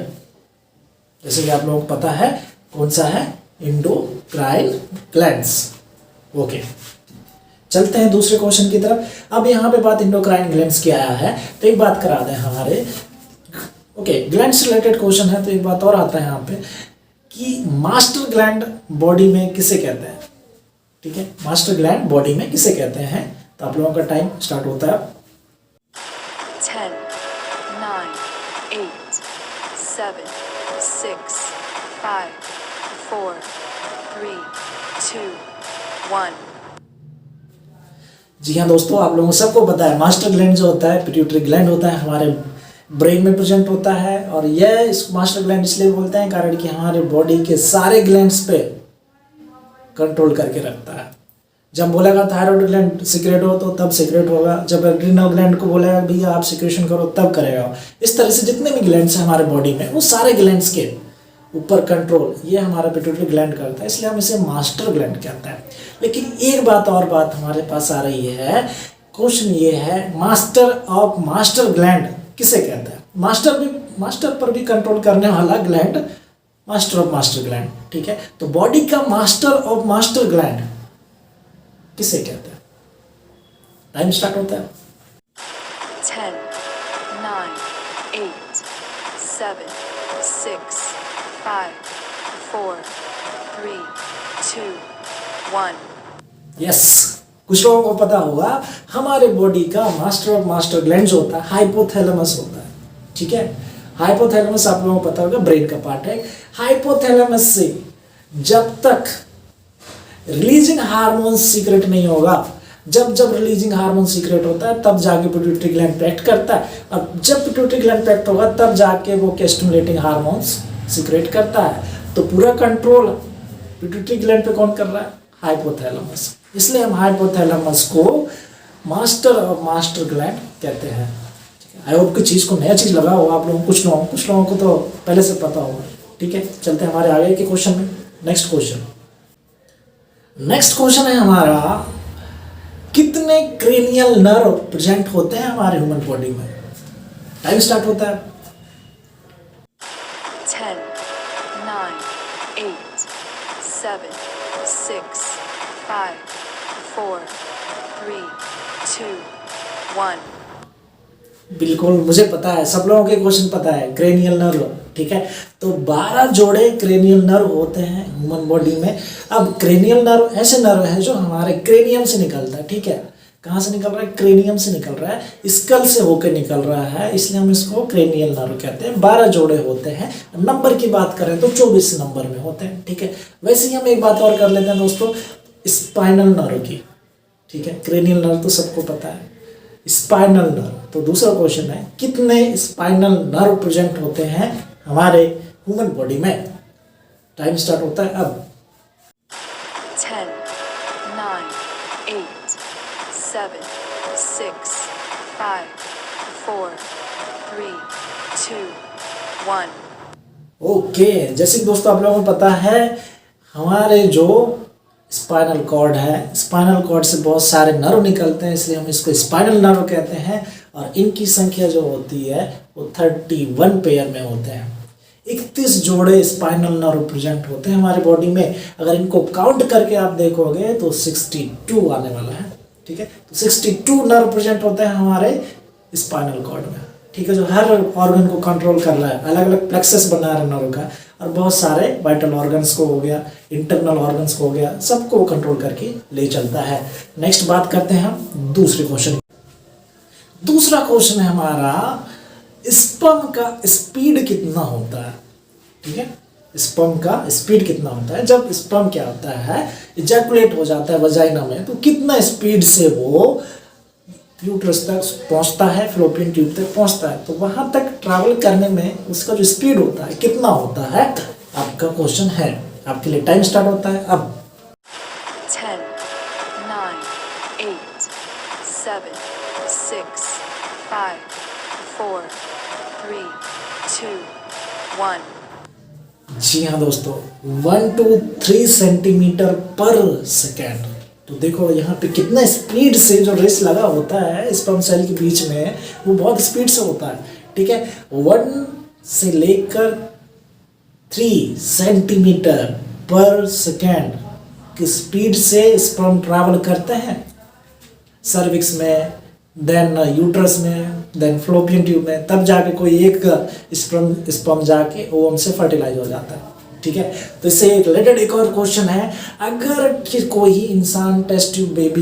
A: जैसे कि आप लोगों को पता है कौन सा है, एंडोक्राइन ग्लैंड्स। ओके, चलते हैं दूसरे क्वेश्चन की तरफ। अब यहाँ पे बात एंडोक्राइन ग्लैंड्स की आया है तो एक बात करा दें हमारे, ओके ग्लैंड्स रिलेटेड क्वेश्चन है तो एक बात और आता है यहाँ पे कि मास्टर ग्लैंड बॉडी में किसे कहते हैं, ठीक है। मास्टर ग्लैंड बॉडी में किसे कहते हैं, तो आप लोगों का टाइम स्टार्ट होता है
B: 10, 9, 8, 7, 6, 5, 4, 3, 2, 1।
A: जी हाँ दोस्तों, आप लोगों को सबको पता है मास्टर ग्लैंड जो होता है पिट्यूटरी ग्लैंड होता है, हमारे ब्रेन में प्रेजेंट होता है। और यह इस मास्टर ग्लैंड इसलिए बोलते हैं कारण कि हमारे बॉडी के सारे ग्लैंड्स पे कंट्रोल करके रखता है। जब बोलेगा थायराइड ग्लैंड सीक्रेट हो तो तब सीक्रेट होगा, जब एड्रिनल ग्लैंड को बोलेगा भैया आप सिक्रेशन करो तब करेगा। इस तरह से जितने भी ग्लैंड्स हैं हमारे बॉडी में वो सारे ग्लैंड्स के ऊपर कंट्रोल, ये हमारा पिट्यूटरी ग्लैंड करता है, इसलिए हम इसे मास्टर ग्लैंड कहते हैं। लेकिन एक बात हमारे पास आ रही है, क्वेश्चन ये है मास्टर ऑफ मास्टर ग्लैंड किसे कहते हैं? मास्टर पर भी कंट्रोल करने वाला gland master of master gland, ठीक है। तो बॉडी का मास्टर ऑफ मास्टर ग्लैंड किसे कहते हैं? टाइम स्टार्ट होता है।
B: 10, 9, 8, 7, 6, 5, 4, 3, 2, 1.
A: यस, कुछ लोगों को पता होगा हमारे बॉडी का मास्टर ऑफ मास्टर ग्लैंड जो होता है हाइपोथैलेमस होता है, ठीक है। हाइपोथैलेमस आप लोगों को पता होगा ब्रेन का पार्ट है। हाइपोथैलेमस से जब तक रिलीजिंग हार्मोन सीक्रेट नहीं होगा, जब रिलीजिंग हार्मोन सीक्रेट होता है तब जाके पिट्यूटरी ग्लैंड एक्ट करता है, और जब पिट्यूटरी ग्लैंड एक्ट होगा तब जाके वो स्टिमुलेटिंग हार्मोन्स सीक्रेट करता है। तो पूरा कंट्रोल पिट्यूटरी ग्लैंड पे कौन कर रहा है? हाइपोथैलेमस। इसलिए हम हाइपोथैलेमस को मास्टर ऑफ मास्टर ग्लैंड कहते हैं। आई होप कि चीज़ को नया चीज़ लगा होगा आप लोगों को, कुछ लोगों को तो पहले से पता होगा, ठीक है। चलते हैं हमारे आगे के क्वेश्चन में। नेक्स्ट क्वेश्चन है हमारा, कितने क्रेनियल नर्व प्रेजेंट होते हैं हमारे ह्यूमन बॉडी में? टाइम स्टार्ट होता है।
B: 10, 9, 8, 7, 6, 5, 4, 3, 2, 1.
A: बिल्कुल, मुझे पता है, सब लोगों के क्वेश्चन पता है। क्रेनियल नर्व, ठीक है। तो 12 जोड़े क्रेनियल नर्व होते हैं ह्यूमन बॉडी में। अब क्रेनियल नर्व ऐसे नर्व है जो हमारे क्रेनियम से निकलता है, ठीक है। कहाँ से निकल रहा है? क्रेनियम से निकल रहा है, स्कल से होकर निकल रहा है, इसलिए हम इसको क्रेनियल नर्व कहते हैं। 12 जोड़े होते हैं। नंबर की बात करें तो 24 नंबर में होते हैं, ठीक है। वैसे ही हम एक बात और कर लेते हैं दोस्तों, स्पाइनल नर्व की, ठीक है। क्रेनियल नर्व तो सबको पता है, स्पाइनल नर्व। तो दूसरा क्वेश्चन है, कितने स्पाइनल नर्व प्रेजेंट होते हैं हमारे ह्यूमन बॉडी में? टाइम स्टार्ट होता है अब।
B: 10, 9, 8, 7, 6, 5, 4, 3, 2, 1.
A: ओके, जैसे कि दोस्तों आप लोगों को पता है हमारे जो स्पाइनल कॉर्ड है, स्पाइनल कॉर्ड से बहुत सारे नर्व निकलते हैं, इसलिए हम इसको स्पाइनल नर्व कहते हैं। और इनकी संख्या जो होती है वो 31 पेयर में होते हैं। 31 जोड़े स्पाइनल नर्व प्रेजेंट होते हैं हमारे बॉडी में। अगर इनको काउंट करके आप देखोगे तो 62 आने वाला है, ठीक है। तो 62 नर्व प्रेजेंट होते हैं हमारे स्पाइनल कॉर्ड में, ठीक है। जो हर ऑर्गन को कंट्रोल कर रहा है, अलग अलग प्लेक्सस बना रहा है नर्व का, और बहुत सारे वाइटल ऑर्गन्स को हो गया, इंटरनल ऑर्गन्स को हो गया, सबको कंट्रोल करके ले चलता है। नेक्स्ट बात करते हैं हम दूसरे क्वेश्चन। दूसरा क्वेश्चन है हमारा, स्पर्म का स्पीड कितना होता है, ठीक है। स्पर्म का स्पीड कितना होता है? जब स्पर्म क्या होता है, इजैकुलेट हो जाता है वजाइना में, तो कितना स्पीड से वो यूट्रस तक पहुंचता है, फ्लोपियन ट्यूब तक पहुंचता है। तो वहां तक ट्रैवल करने में उसका जो स्पीड होता है कितना होता है, आपका क्वेश्चन है। आपके लिए टाइम स्टार्ट होता है अब।
B: 10, 9, 8, 7, 6, 5, 4, 3, 2, 1.
A: जी हाँ दोस्तों, 1 to 3 सेंटीमीटर पर सेकेंड। तो देखो यहाँ पे कितना स्पीड से जो रेस लगा होता है स्पर्म सेल के बीच में, वो बहुत स्पीड से होता है, ठीक है। 1 से लेकर 3 सेंटीमीटर पर सेकेंड की स्पीड से स्पर्म ट्रैवल करते हैं सर्विक्स में, देन यूट्रस में, देन फ्लोपियन ट्यूब में, तब जाके कोई एक स्पर्म जाके ओवम से फर्टिलाइज हो जाता है, ठीक है। तो इससे रिलेटेड एक और क्वेश्चन है, अगर कोई इंसान टेस्ट ट्यूब बेबी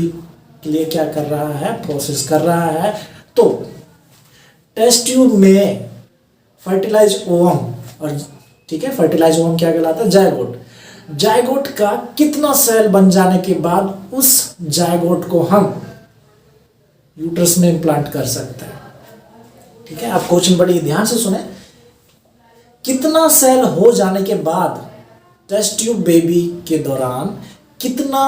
A: के लिए क्या कर रहा है, प्रोसेस कर रहा है, तो टेस्ट ट्यूब में फर्टिलाइज ओवम, और ठीक है, फर्टिलाइज ओवम क्या कहलाता है? जायगोट। जायगोट का कितना सेल बन जाने के बाद उस जायगोट को हम यूट्रस में इम्प्लांट कर सकते हैं, ठीक है। आप क्वेश्चन बड़ी ध्यान से सुने। कितना सेल हो जाने के बाद टेस्ट ट्यूब बेबी के दौरान कितना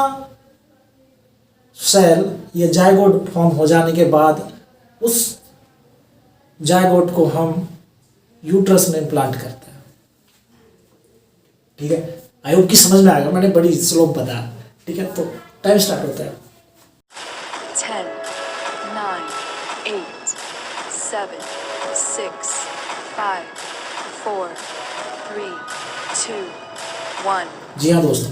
A: सेल या जायगोट फॉर्म हो जाने के बाद उस जायगोट को हम यूट्रस में इम्प्लांट करते हैं? ठीक है, आई होप कि समझ में आएगा, मैंने बड़ी स्लो बताया। ठीक है, तो टाइम स्टार्ट होता है।
B: 10, 9, 8, 7, 6, 5, 4, 3, 2, 1।
A: जी हाँ दोस्तों,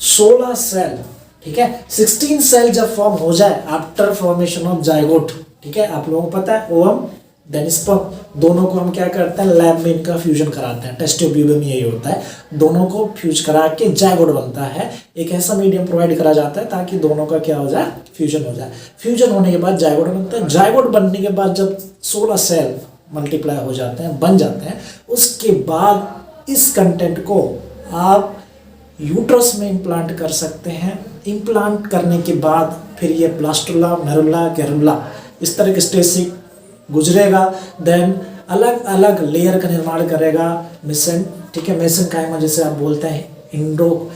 A: 16 सेल, ठीक है, 16 सेल जब फॉर्म हो जाए आफ्टर फॉर्मेशन ऑफ जाइगोट, ठीक है, आप लोगों को पता है ओवम देन स्पर्म, दोनों को हम क्या करते हैं, लैब में इनका फ्यूजन कराते हैं। टेस्ट ट्यूब में यही होता है, दोनों को फ्यूज करा के जाइगोट बनता है। एक ऐसा मीडियम प्रोवाइड करा जाता है ताकि दोनों का क्या हो जाए, फ्यूजन हो जाए। फ्यूजन होने के बाद जाइगोट बनता है। जाइगोट बनने के बाद जब 16 सेल मल्टीप्लाई हो जाते हैं, बन जाते हैं, उसके बाद इस कंटेंट को आप यूट्रस में इम्प्लांट कर सकते हैं। इम्प्लांट करने के बाद फिर ये ब्लास्टुला, मेरुला, गैरुला इस तरह के स्टेज से गुजरेगा। देन अलग अलग लेयर का निर्माण करेगा मिशन, ठीक है, मेसेनकाइमा जिसे आप बोलते हैं, इंडो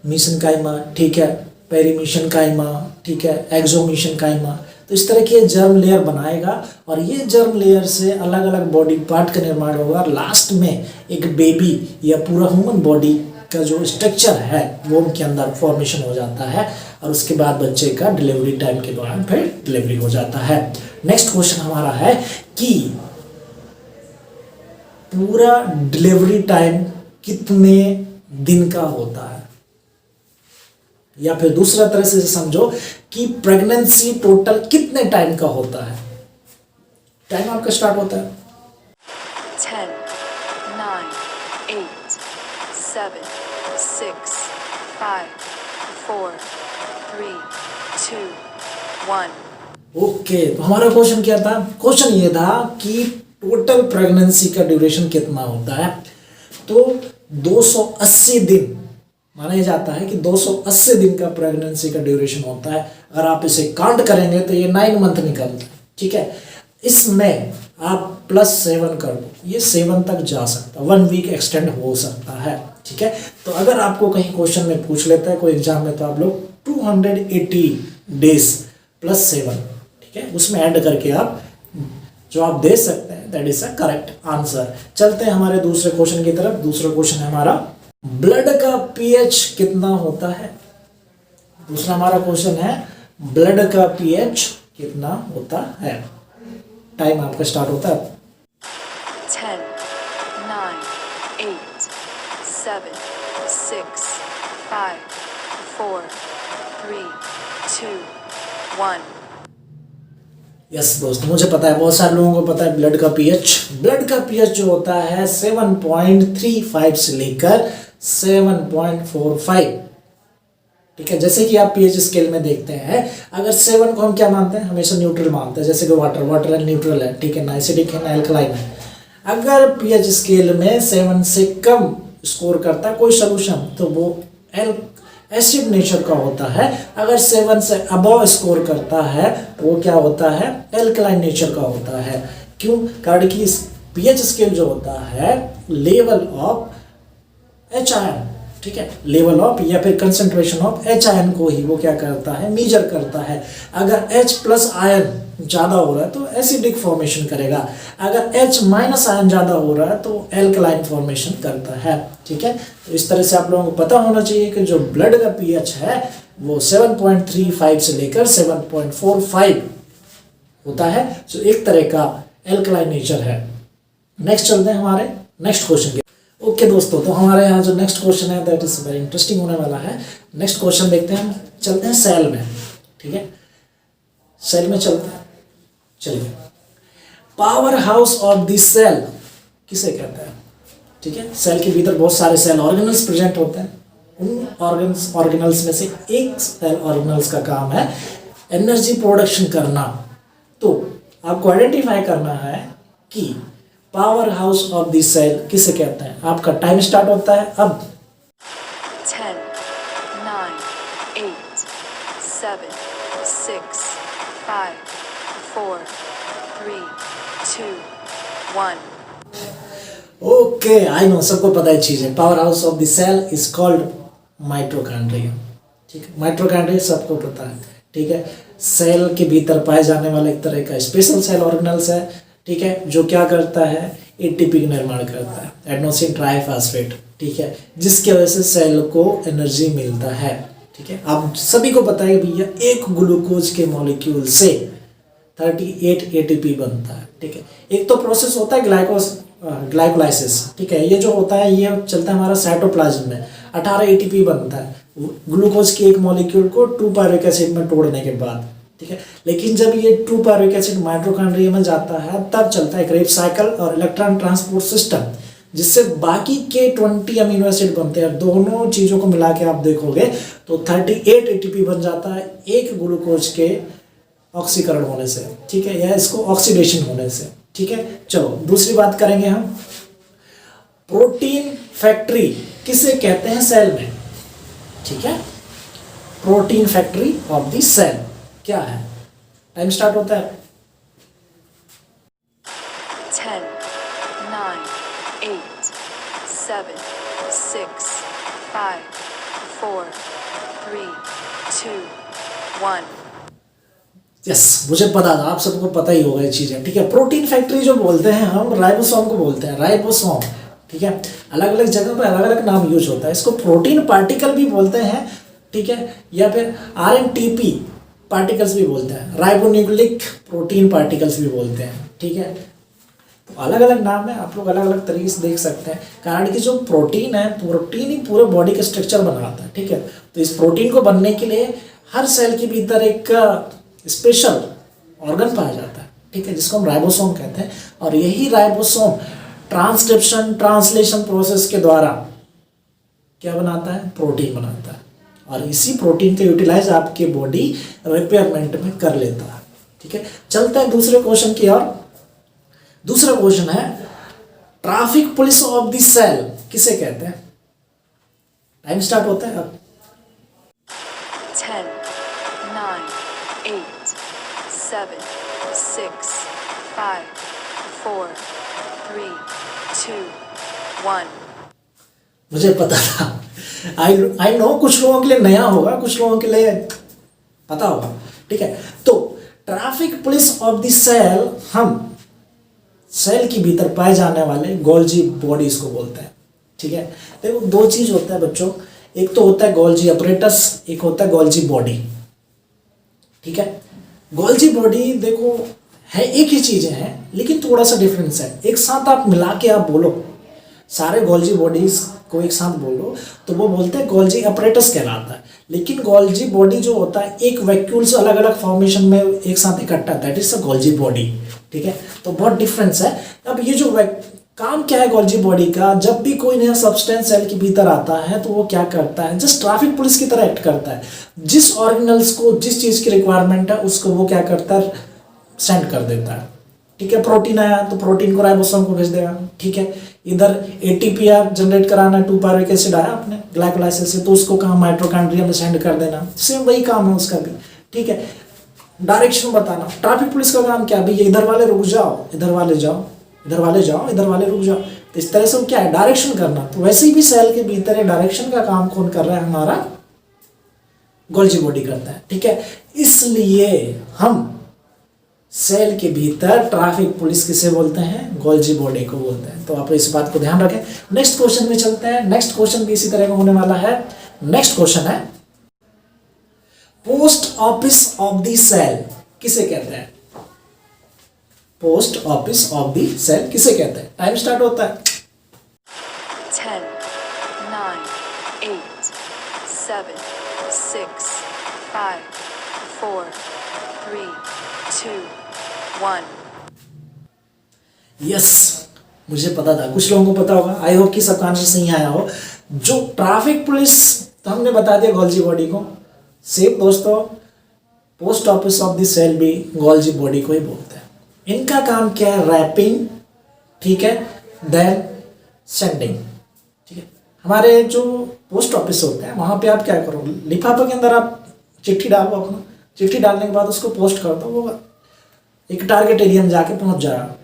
A: मीसेनकाइमा, ठीक है, पेरीमीशनकाइमा, ठीक है, एक्सोमीशनकाइमा। तो इस तरह की जर्म लेयर बनाएगा और ये जर्म लेयर से अलग अलग बॉडी पार्ट का निर्माण होगा। लास्ट में एक बेबी या पूरा ह्यूमन बॉडी का जो स्ट्रक्चर है वो उनके अंदर फॉर्मेशन हो जाता है और उसके बाद बच्चे का डिलीवरी टाइम के दौरान फिर डिलीवरी हो जाता है। नेक्स्ट क्वेश्चन हमारा है कि पूरा डिलीवरी टाइम कितने दिन का होता है, या फिर दूसरा तरह से समझो कि प्रेगनेंसी टोटल कितने टाइम का होता है। टाइम आपका स्टार्ट होता है
B: 10, 9, 8, 7, 6, 5, 4, 3, 2, 1।
A: ओके, तो हमारा क्वेश्चन क्या था? क्वेश्चन ये था कि टोटल प्रेगनेंसी का ड्यूरेशन कितना होता है। तो 280 दिन माना जाता है कि 280 दिन का प्रेगनेंसी का ड्यूरेशन होता है। अगर आप इसे काउंट करेंगे तो ये 9 मंथ निकलता है, ठीक है। इसमें आप +7 कर दो, ये 7 तक जा सकता है, 1 वीक एक्सटेंड हो सकता है, ठीक है। तो अगर आपको कहीं क्वेश्चन में पूछ लेता है कोई एग्जाम में, तो आप लोग 280 डेज +7, ठीक है, उसमें ऐड करके आप जो आप दे सकते हैं, that is a correct answer. चलते हैं हमारे दूसरे क्वेश्चन की तरफ। दूसरा क्वेश्चन है हमारा, ब्लड का पीएच कितना होता है। दूसरा हमारा क्वेश्चन है, ब्लड का पीएच कितना होता है। टाइम आपका स्टार्ट होता है
B: 10, 9, 8, 7, 6, 5, 4, 3, 2, 1।
A: यस दोस्तों, मुझे पता है, बहुत सारे लोगों को पता है ब्लड का पीएच। ब्लड का पीएच जो होता है 7.35 से लेकर 7.45, ठीक है। जैसे कि आप पीएच स्केल में देखते हैं, अगर 7 को हम क्या मानते हैं, हमेशा न्यूट्रल मानते हैं, जैसे कि वाटर है न्यूट्रल है, ठीक है, ना एसिडिक है ना एल्कलाइन है। अगर पीएच स्केल में 7 से कम स्कोर करता है कोई सोल्यूशन, तो वो एसिड नेचर का होता है। अगर 7 से अबव स्कोर करता है तो वो क्या होता है, एल्कलाइन नेचर का होता है। क्यों? कारण कि पीएच स्केल जो होता है लेवल ऑफ एच आयन, ठीक है, लेवल ऑफ या फिर कंसंट्रेशन ऑफ एच आयन को ही वो क्या करता है, मेजर करता है। अगर H+ आयन ज़्यादा हो रहा है तो एसिडिक फॉर्मेशन करेगा, अगर H- आयन ज़्यादा हो रहा है तो एल्कलाइन फॉर्मेशन करता है, ठीक है। तो इस तरह से आप लोगों को पता होना चाहिए कि जो ब्लड का पीएच है वो 7.35 से लेकर 7.45 होता है, जो एक तरह का एल्कलाइन नेचर है। नेक्स्ट चलते हैं हमारे नेक्स्ट क्वेश्चन के। ओके दोस्तों, तो हमारे यहाँ जो नेक्स्ट क्वेश्चन है दैट इज वेरी इंटरेस्टिंग होने वाला है। नेक्स्ट क्वेश्चन देखते हैं, हम चलते हैं सेल में, ठीक है, सेल में चलते हैं। चलिए, power house of the cell किसे कहते हैं, ठीक है। सेल के भीतर बहुत सारे सेल ऑर्गेनल्स प्रेजेंट होते हैं। उन ऑर्गेनल्स में से एक सेल ऑर्गेनल्स का काम है एनर्जी प्रोडक्शन करना। तो आपको आइडेंटिफाई करना है कि power house of the cell किसे कहते हैं। आपका टाइम स्टार्ट होता है अब
B: 10, 9, 8, 7, 6, 5, 4, 3, 2, 1।
A: ओके, आई नो, सबको पता है चीज़ है। Power house of the cell is called mitochondria, ठीक है। माइटोकॉन्ड्रिया सबको पता है, ठीक है। सेल के भीतर पाए जाने वाला एक तरह का स्पेशल सेल ऑर्गेनल्स है, ठीक है, जो क्या करता है, एटीपी का निर्माण करता है, एडेनोसिन ट्राइफॉस्फेट, ठीक है, जिसकी वजह से सेल को एनर्जी मिलता है। ठीक है, आप सभी को पता है भैया एक ग्लूकोज के मॉलिक्यूल से 38 एटीपी बनता है। ठीक है, एक तो प्रोसेस होता है ग्लाइकोलाइसिस। ठीक है, ये जो होता है ये चलता है हमारा साइटोप्लाज्म में, 18 एटीपी बनता है ग्लूकोज के एक मॉलिक्यूल को 2 पायरुविक एसिड में तोड़ने के बाद। ठीक है, लेकिन जब ये 2 पायरुविक एसिड माइटोकॉन्ड्रिया में जाता है तब चलता है क्रेब्स साइकिल और इलेक्ट्रॉन ट्रांसपोर्ट सिस्टम, जिससे बाकी के 20 अमीनो एसिड बनते हैं। दोनों चीज़ों को मिला के आप देखोगे तो 38 एटीपी बन जाता है एक ग्लूकोज के ऑक्सीकरण होने से। ठीक है, या इसको ऑक्सीडेशन होने से। ठीक है, चलो दूसरी बात करेंगे हम, प्रोटीन फैक्ट्री किसे कहते हैं सेल में। ठीक है, protein factory of the cell क्या है? टाइम स्टार्ट होता है।
B: 10, 9, 8, 7, 6, 5, 4, 3, 2, 1.
A: यस, मुझे पता था, आप सबको पता ही होगा ये चीज़ें। ठीक है, प्रोटीन फैक्ट्री जो बोलते हैं हम राइबोसोम को बोलते हैं, राइबोसोम। ठीक है, अलग अलग जगह पर अलग अलग नाम यूज होता है। इसको प्रोटीन पार्टिकल भी बोलते हैं। ठीक है, या फिर RNTP पार्टिकल्स भी बोलते हैं, राइबोन्यूक्लिक प्रोटीन पार्टिकल्स भी बोलते हैं। ठीक है, तो अलग अलग नाम है, आप लोग अलग अलग तरीके से देख सकते हैं। कारण कि जो प्रोटीन है, प्रोटीन ही पूरे बॉडी का स्ट्रक्चर बनाता है। ठीक है, तो इस प्रोटीन को बनने के लिए हर सेल के भीतर एक स्पेशल ऑर्गन पाया जाता है। ठीक है, जिसको हम राइबोसोम कहते हैं। और यही राइबोसोम ट्रांसक्रिप्शन ट्रांसलेशन प्रोसेस के द्वारा क्या बनाता है? प्रोटीन बनाता है। और इसी प्रोटीन का यूटिलाइज आपके बॉडी रिपेयरमेंट में कर लेता है। ठीक है, चलता है दूसरे क्वेश्चन की ओर। दूसरा क्वेश्चन है, traffic police of the cell किसे कहते हैं? टाइम स्टार्ट होता है अब।
B: 10, 9, 8, 7, 6, 5, 4, 3, 2, 1.
A: मुझे पता था, आई नो कुछ लोगों के लिए नया होगा, कुछ लोगों के लिए पता होगा। ठीक है, तो traffic police of the cell हम सेल के भीतर पाए जाने वाले गोल्जी बॉडीज को बोलते हैं। ठीक है, देखो दो चीज होता है बच्चों, एक तो होता है गोल्जी अपरेटस, एक होता है गोल्जी बॉडी। ठीक है, गोल्जी बॉडी देखो है एक ही चीजें हैं, लेकिन थोड़ा सा डिफरेंस है। एक साथ आप मिला के आप बोलो, सारे गोल्जी बॉडीज को एक साथ बोलो तो वो बोलते हैं गोल्जी अपरेटस कहलाता है। लेकिन गोल्जी बॉडी जो होता है एक वैक्यूल से अलग अलग फॉर्मेशन में एक साथ इकट्ठा, that is the Golgi body. ठीक है, तो बहुत डिफरेंस है। अब ये जो काम क्या है गोल्जी बॉडी का, जब भी कोई नया सब्सटेंस सेल के भीतर आता है तो वो क्या करता है, जस्ट ट्रैफिक पुलिस की तरह एक्ट करता है। जिस ऑर्गेनल्स को जिस चीज़ की रिक्वायरमेंट है उसको वो क्या करता है, सेंड कर देता है। ठीक है, प्रोटीन आया तो प्रोटीन को राइबोसोम को भेज देगा। ठीक है, इधर ATP जनरेट कराना, 2 पायरुविक एसिड आया अपने ग्लाइकोलाइसिस से, तो उसको कहाँ माइटोकॉन्ड्रिया में सेंड कर देना। सेम वही काम है उसका भी। ठीक है, डायरेक्शन बताना, ट्रैफिक पुलिस का काम क्या, भैया इधर वाले रुक जाओ, इधर वाले जाओ, इधर वाले जाओ, इधर वाले रुक जाओ। तो इस तरह से वो क्या है, डायरेक्शन करना। तो वैसे ही भी सेल के भीतर डायरेक्शन का काम कौन कर रहा है, हमारा गोल्जी बॉडी करता है। ठीक है, इसलिए हम सेल के भीतर ट्रैफिक पुलिस किसे बोलते हैं, गोल्जी बॉडी को बोलते हैं। तो आप इस बात को ध्यान रखें। नेक्स्ट क्वेश्चन में चलते हैं। नेक्स्ट क्वेश्चन भी इसी तरह का होने वाला है। नेक्स्ट क्वेश्चन है, post office of the cell किसे कहते हैं? Post office of the cell किसे कहते हैं? टाइम स्टार्ट होता है।
B: 10, 9, 8, 7, 6, 5, 4, 3, 2, 1.
A: यस, मुझे पता था, कुछ लोगों को पता होगा। आई होप कि सबका आंसर सही आया हो। जो ट्रैफिक पुलिस तो हमने बता दिया गोल्जी बॉडी को। सेम दोस्तों, post office of the cell भी गोल्जी बॉडी को ही बोलते हैं। इनका काम क्या है, रैपिंग। ठीक है, देन सेंडिंग। ठीक है, हमारे जो पोस्ट ऑफिस होते हैं वहाँ पे आप क्या करो, लिफाफे के अंदर आप चिट्ठी डालो अपना, चिट्ठी डालने के बाद उसको पोस्ट कर दो, वो एक टारगेट एरिया में जाके पहुँच जाएगा।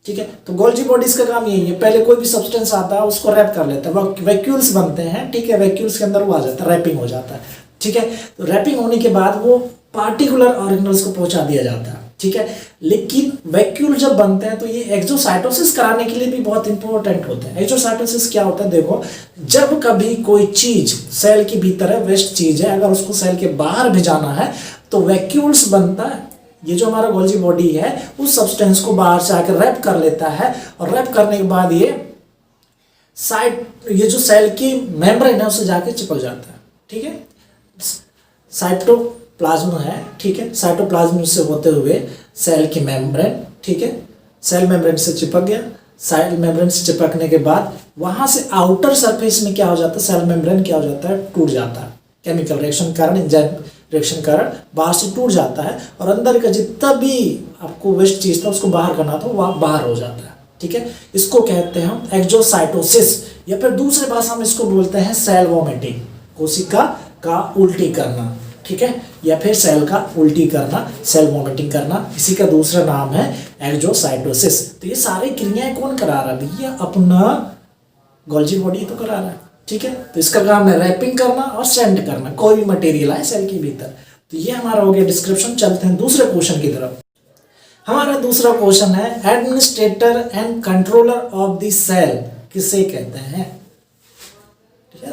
A: ठीक है, तो गोल्जी बॉडीज का काम यही है, पहले कोई भी सब्सटेंस आता है उसको रैप कर लेता है, वैक्यूल्स बनते हैं। ठीक है, वैक्यूल्स के अंदर वो आ जाता है, रैपिंग हो जाता है। ठीक है, तो रैपिंग होने के बाद वो पार्टिकुलर ऑर्गेनल्स को पहुंचा दिया जाता है। ठीक है। लेकिन वैक्यूल जब बनते हैं तो ये एक्सोसाइटोसिस कराने के लिए भी बहुत इंपॉर्टेंट होते हैं। एक्सोसाइटोसिस क्या होता है, देखो जब कभी कोई चीज सेल के भीतर है, वेस्ट चीज है, अगर उसको सेल के बाहर भेजाना है तो वैक्यूल्स बनता है। ये जो हमारा गोल्जी बॉडी है उस सब्सटेंस को बाहर से आकर रैप कर लेता है, और रैप करने के बाद ये जो सेल की मेम्ब्रेन है उससे जाके चिपक जाता है। ठीक है, साइटोप्लाज्म है, ठीक है, साइटोप्लाज्म से होते हुए सेल की मेम्ब्रेन, ठीक है, सेल मेम्ब्रेन से चिपक गया। सेल मेम्ब्रेन से चिपकने के बाद वहां से आउटर सरफेस में क्या हो जाता है, सेल मेम्ब्रेन क्या हो जाता है, टूट जाता है। केमिकल रिएक्शन कारण, एंजाइम रिएक्शन कारण बाहर से टूट जाता है, और अंदर का जितना भी आपको वेस्ट चीज था उसको बाहर करना था वह बाहर हो जाता है। ठीक है, इसको कहते हैं हम एक्सोसाइटोसिस, या फिर दूसरे भाषा में इसको बोलते हैं सेल वोमिटिंग, कोशिका का उल्टी करना। ठीक है, या फिर सेल का उल्टी करना, सेल वोमिटिंग करना, इसी का दूसरा नाम है एक्सोसाइटोसिस। तो ये सारी क्रियाएं कौन करा रहा है भैया, अपना गोल्जी बॉडी तो करा रहा है। ठीक है, तो इसका काम है रैपिंग करना और सेंड करना कोई भी मटेरियल है सेल के भीतर। तो ये हमारा हो गया डिस्क्रिप्शन। चलते हैं दूसरे क्वेश्चन की तरफ। हमारा दूसरा क्वेश्चन है administrator and controller of the cell किसे कहते हैं। ठीक है,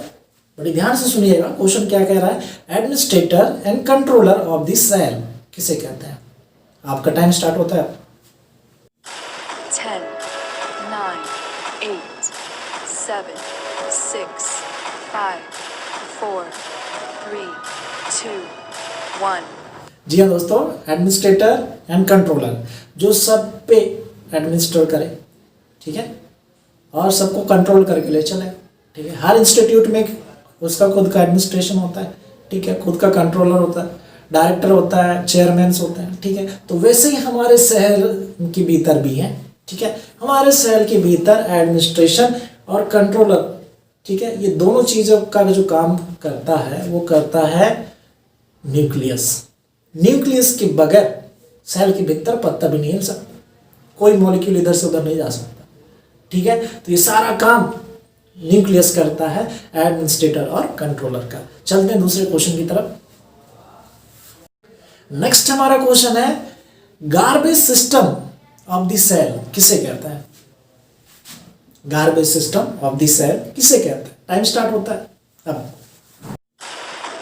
A: बड़ी ध्यान से सुनिएगा, क्वेश्चन क्या कह रहा है, administrator and controller of the cell किसे कहते हैं। आपका टाइम स्टार्ट होता है।
B: 10, 9, 8, 7, 6, 5, 4, 3, 2, 1।
A: जी हाँ दोस्तों, एडमिनिस्ट्रेटर एंड कंट्रोलर जो सब पे एडमिनिस्टर करे, ठीक है, और सबको कंट्रोल करके ले चले। ठीक है, हर इंस्टीट्यूट में उसका खुद का एडमिनिस्ट्रेशन होता है, ठीक है, खुद का कंट्रोलर होता है, डायरेक्टर होता है, चेयरमैन होते हैं। ठीक है, तो वैसे ही हमारे शहर के भीतर भी है। ठीक है, हमारे शहर के भीतर एडमिनिस्ट्रेशन और कंट्रोलर, ठीक है, ये दोनों चीज़ों का जो काम करता है वो करता है न्यूक्लियस। न्यूक्लियस के बगैर सेल के भीतर पत्ता भी नहीं हिल सकता, कोई मॉलिक्यूल इधर से उधर नहीं जा सकता। ठीक है, तो ये सारा काम न्यूक्लियस करता है, एडमिनिस्ट्रेटर और कंट्रोलर का। चलते हैं दूसरे क्वेश्चन की तरफ। नेक्स्ट हमारा क्वेश्चन है garbage system of the cell किसे कहता है। Garbage system of the cell किसे कहते हैं। टाइम स्टार्ट होता है अब।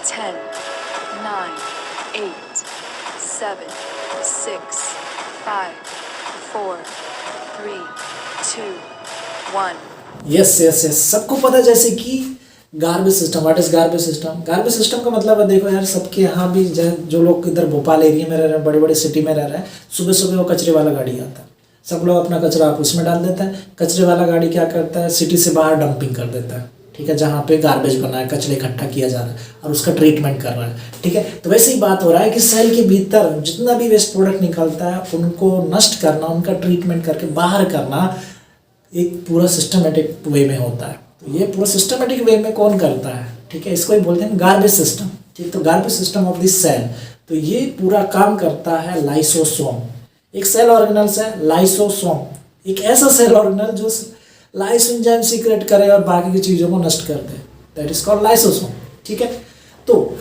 B: 10, 9, 8, 7, 6, 5, 4, 3, 2, 1।
A: यस यस यस, सबको पता है जैसे कि garbage system. What is garbage system. Garbage system का मतलब है, देखो यार, सबके यहाँ भी जो लोग इधर भोपाल एरिया में रह रहे हैं, बड़े बड़े सिटी में रह रहे हैं, सुबह सुबह वो कचरे वाला गाड़ी आता है, सब लोग अपना कचरा आप उसमें डाल देते हैं। कचरे वाला गाड़ी क्या करता है, सिटी से बाहर डंपिंग कर देता है। ठीक है, जहाँ पे गार्बेज बना है, कचरे इकट्ठा किया जा रहा है और उसका ट्रीटमेंट कर रहा है। ठीक है, तो वैसे ही बात हो रहा है कि सेल के भीतर जितना भी वेस्ट प्रोडक्ट निकलता है उनको नष्ट करना, उनका ट्रीटमेंट करके बाहर करना एक पूरा सिस्टमेटिक वे में होता है। तो ये पूरा सिस्टमेटिक वे में कौन करता है, ठीक है, इसको ही बोलते हैं गार्बेज सिस्टम। ठीक, तो garbage system of this cell, तो ये पूरा काम करता है लाइसोसोम। एक सेल ऑर्गेनल है लाइसोसोम, एक ऐसा सेल ऑर्गेनल जो लाइसोसोम एंजाइम सीक्रेट करे और बाकी की चीज़ों को नष्ट कर दे, दैट इज कॉल्ड लाइसोसोम। ठीक है, तो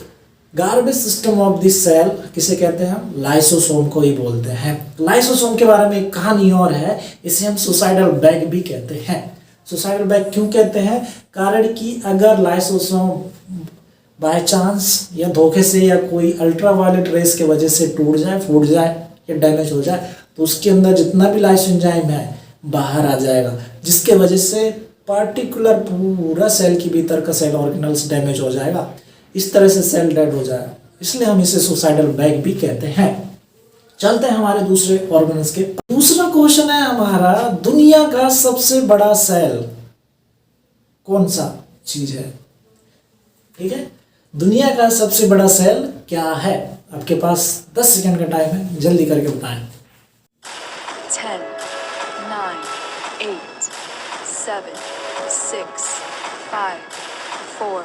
A: garbage system of this cell किसे कहते हैं हम, लाइसोसोम को ही बोलते हैं। लाइसोसोम के बारे में एक कहानी और है, इसे हम सुसाइडल बैग भी कहते हैं। सुसाइडल बैग क्यों कहते हैं, कारण कि अगर लाइसोसोम बाय चांस या धोखे से या कोई अल्ट्रावायलेट रेस की वजह से टूट जाए, फूट जाए या डैमेज हो जाए, तो उसके अंदर जितना भी लाइसोसोम एंजाइम है बाहर आ जाएगा, जिसके वजह से पार्टिकुलर पूरा सेल के भीतर का सेल ऑर्गेनल्स डैमेज हो जाएगा, इस तरह से सेल डेड हो जाएगा, इसलिए हम इसे सुसाइडल बैग भी कहते हैं। चलते हैं हमारे दूसरे ऑर्गेनल्स के। दूसरा क्वेश्चन है हमारा, दुनिया का सबसे बड़ा सेल कौन सा चीज है। ठीक है, दुनिया का सबसे बड़ा सेल क्या है। आपके पास 10 सेकंड का टाइम है, जल्दी करके बताएं।
B: 10, 9, 8, 7, 6, 5, 4,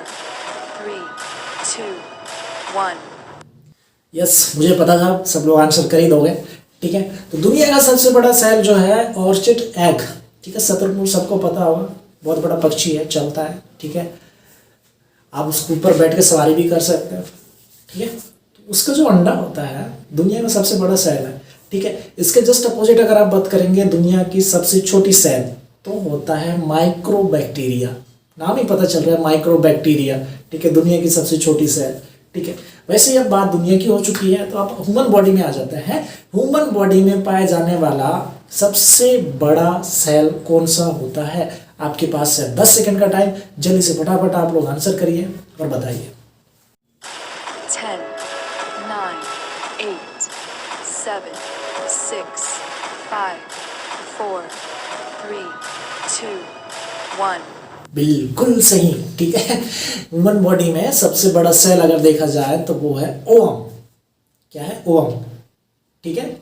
B: 3, 2, 1।
A: यस, मुझे पता था सब लोग आंसर कर ही दोगे। ठीक है, तो दुनिया का सबसे बड़ा सेल जो है ऑर्चिड एग। ठीक है, शतुरमुर्ग सबको पता होगा, बहुत बड़ा पक्षी है, चलता है। ठीक है, आप उसके ऊपर बैठ के सवारी भी कर सकते हो। ठीक है, तो उसका जो अंडा होता है दुनिया का सबसे बड़ा सेल है। ठीक है। इसके जस्ट अपोजिट अगर आप बात करेंगे दुनिया की सबसे छोटी सेल, तो होता है माइक्रोबैक्टीरिया। नाम ही पता चल रहा है माइक्रोबैक्टीरिया, ठीक है, दुनिया की सबसे छोटी सेल, ठीक है। वैसे ही अब बात दुनिया की हो चुकी है, तो आप ह्यूमन बॉडी में आ जाते हैं। ह्यूमन बॉडी में पाए जाने वाला सबसे बड़ा सेल कौन सा होता है? आपके पास है 10 सेकंड का टाइम, जल्दी से फटाफट आप लोग आंसर करिए और बताइए।
B: 10, 9, 8, 7, 6, 5, 4, 3, 2, 1।
A: बिल्कुल सही, ठीक है। ह्यूमन बॉडी में सबसे बड़ा सेल अगर देखा जाए तो वो है ओवम। क्या है? ओवम, ठीक है।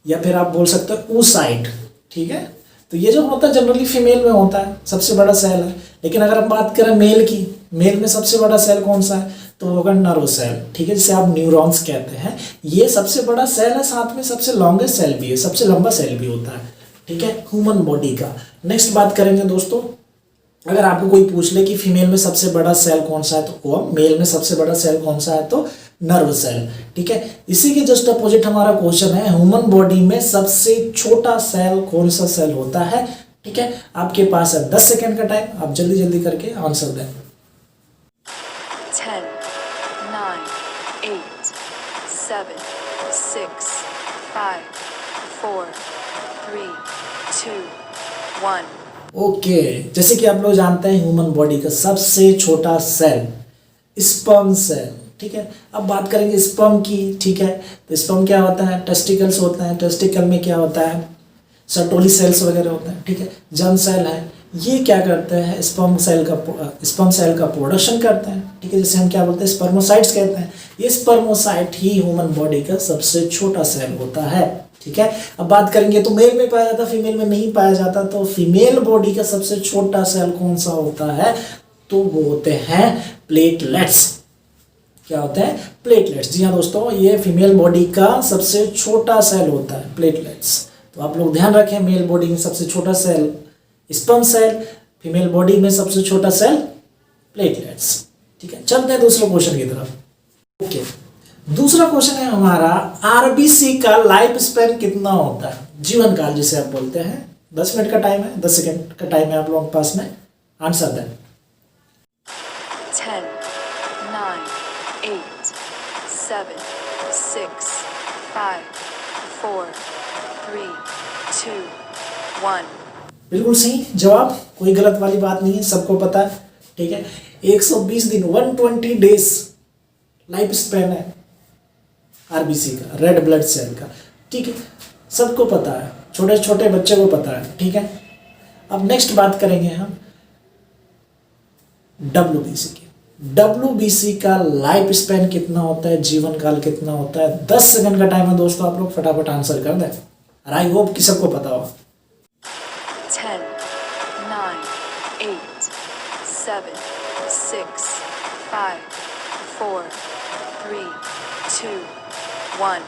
A: या फिर आप बोल सकते हो oocyte, ठीक है। तो ये जो होता है जनरली फीमेल में होता है, सबसे बड़ा सेल है। लेकिन अगर हम बात करें मेल की, मेल में सबसे बड़ा सेल कौन सा है? तो होगा नर्व सेल, ठीक है, जिसे आप न्यूरॉन्स कहते हैं। ये सबसे बड़ा सेल है, साथ में सबसे लॉन्गेस्ट सेल भी है, सबसे लंबा सेल भी होता है, ठीक है, ह्यूमन बॉडी का। नेक्स्ट बात करेंगे दोस्तों, अगर आपको कोई पूछ ले कि फीमेल में सबसे बड़ा सेल कौन सा है तो ओवम, मेल में सबसे बड़ा सेल कौन सा है तो नर्व सेल, ठीक है। इसी के जस्ट अपोजिट हमारा क्वेश्चन है, ह्यूमन बॉडी में सबसे छोटा सेल कौन सा सेल होता है, ठीक है। आपके पास है 10 सेकंड का टाइम, आप जल्दी जल्दी करके आंसर दें।
B: 10, 9, 8, 7, 6, 5, 4, 3, 2, 1।
A: ओके, जैसे कि आप लोग जानते हैं ह्यूमन बॉडी का सबसे छोटा सेल स्पर्म सेल, ठीक है। अब बात करेंगे स्पर्म की, ठीक है। तो स्पर्म क्या होता है? टेस्टिकल्स होता है, टेस्टिकल में क्या होता है? सर्टोली सेल्स वगैरह होता है, ठीक है। जर्म सेल है, ये क्या करते हैं? स्पर्म सेल का प्रोडक्शन करते हैं, ठीक है, जिसे हम क्या बोलते हैं? स्पर्मोसाइट्स कहते हैं। ये स्पर्मोसाइट ही ह्यूमन बॉडी का सबसे छोटा सेल होता है, ठीक है। अब बात करेंगे तो मेल में पाया जाता, फीमेल में नहीं पाया जाता। तो फीमेल बॉडी का सबसे छोटा सेल कौन सा होता है? तो वो होते हैं प्लेटलेट्स। क्या होते हैं? प्लेटलेट्स। जी हाँ दोस्तों, ये फीमेल बॉडी का सबसे छोटा सेल होता है, प्लेटलेट्स। तो आप लोग ध्यान रखें, मेल बॉडी में सबसे छोटा cell sperm cell, female body में सबसे छोटा सेल प्लेटलेट्स, ठीक है। चलते हैं दूसरे क्वेश्चन की तरफ। ओके, दूसरा क्वेश्चन है हमारा, आरबीसी का लाइफ स्पैन कितना होता है? जीवन काल जिसे आप बोलते हैं। 10 मिनट का टाइम है, 10 सेकंड का टाइम है आप लोगों के पास में, आंसर दें।
B: 10, 9, 8, 7, 6, 5, 4, 3, 2, 1।
A: बिल्कुल सही जवाब, कोई गलत वाली बात नहीं है, सबको पता है, ठीक है। 120 दिन 120 डेज लाइफ स्पैन है आरबीसी का, रेड ब्लड सेल का, ठीक है, सबको पता है, छोटे छोटे बच्चे को पता है, ठीक है। अब नेक्स्ट बात करेंगे हम डब्ल्यूबीसी की। डब्ल्यूबीसी का लाइफ स्पैन कितना होता है, जीवन काल कितना होता है? 10 सेकंड का टाइम है दोस्तों, आप लोग फटाफट आंसर कर दें और आई होप कि सबको पता होगा।
B: 10, 9, 8, 7, 6, 5, 4, 3, 2, 1।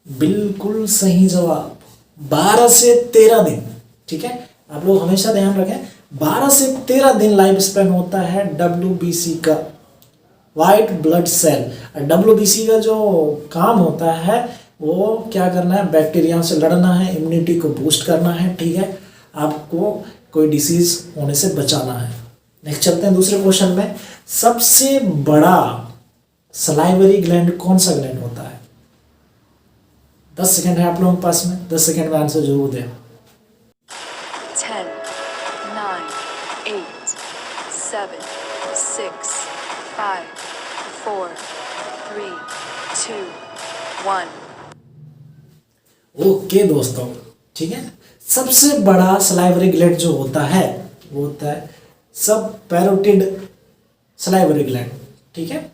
A: बिल्कुल सही जवाब, 12 से 13 दिन, ठीक है। आप लोग हमेशा ध्यान रखें, 12 से 13 दिन लाइफ स्पैन होता है डब्ल्यूबीसी का, वाइट ब्लड सेल। डब्ल्यूबीसी का जो काम होता है वो क्या करना है? बैक्टीरिया से लड़ना है, इम्यूनिटी को बूस्ट करना है, ठीक है, आपको कोई डिसीज होने से बचाना है। नेक्स्ट चलते हैं दूसरे क्वेश्चन में, सबसे बड़ा सलाइवरी ग्लैंड कौन सा ग्लैंड होता है? 10 सेकंड है आप लोगों के पास में, 10 सेकंड में आंसर जरूर दें।
B: 10, 9, 8, 7, 6, 5, 4, 3, 2, 1।
A: ओके दोस्तों, ठीक है। सबसे बड़ा सलाइवरी ग्लैंड जो होता है वो होता है सब पैरोटिड सलाइवरी ग्लैंड, ठीक है,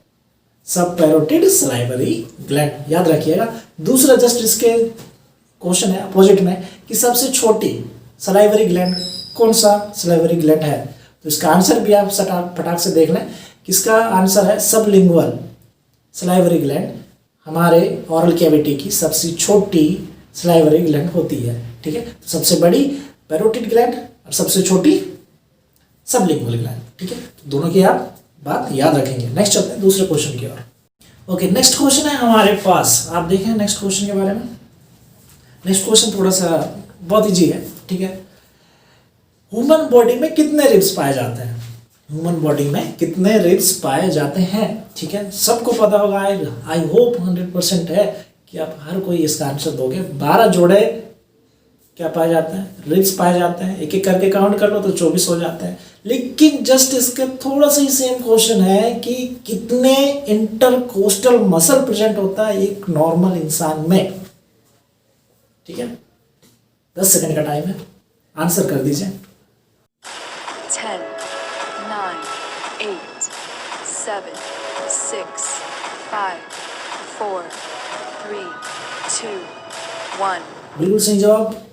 A: सब पैरोटिड सलाइवरी ग्लैंड, याद रखिएगा। दूसरा जस्ट इसके क्वेश्चन है अपोजिट में कि सबसे छोटी सलाइवरी ग्लैंड कौन सा सलाइवरी ग्लैंड है? तो इसका आंसर भी आप फटाक से देख लें, किसका आंसर है? सबलिंगुअल सलाइवरी ग्लैंड हमारे ऑरल कैविटी की सबसे छोटी सलाइवरी ग्लैंड होती है, ठीक है। तो सबसे बड़ी पैरोटिड ग्लैंड और सबसे छोटी सबलिंगुअल ग्लैंड, ठीक है। तो दोनों की आप बात याद रखेंगे। नेक्स्ट चलते हैं दूसरे क्वेश्चन की ओर। ओके, नेक्स्ट क्वेश्चन है हमारे पास। आप देखें नेक्स्ट क्वेश्चन के बारे में। नेक्स्ट क्वेश्चन थोड़ा सा बहुत इजी है, ठीक है। ह्यूमन बॉडी में कितने रिब्स पाए जाते हैं? ह्यूमन बॉडी में कितने रिब्स पाए जाते हैं? ठीक है, सबको पता होगा, आई होप 100% है कि आप हर कोई इसका आंसर दोगे। 12 जोड़े क्या पाए जाते हैं? रिब्स पाए जाते हैं। एक एक करके काउंट कर लो तो 24 हो जाते हैं। लेकिन जस्ट इसके थोड़ा सा ही सेम क्वेश्चन है कि कितने इंटरकोस्टल मसल प्रेजेंट होता है एक नॉर्मल इंसान में? ठीक है, 10 सेकंड का टाइम है, आंसर कर दीजिए।
B: 10, 9, 8, 7, 6, 5, 4, 3, 2, 1.
A: बिल्कुल सही जवाब।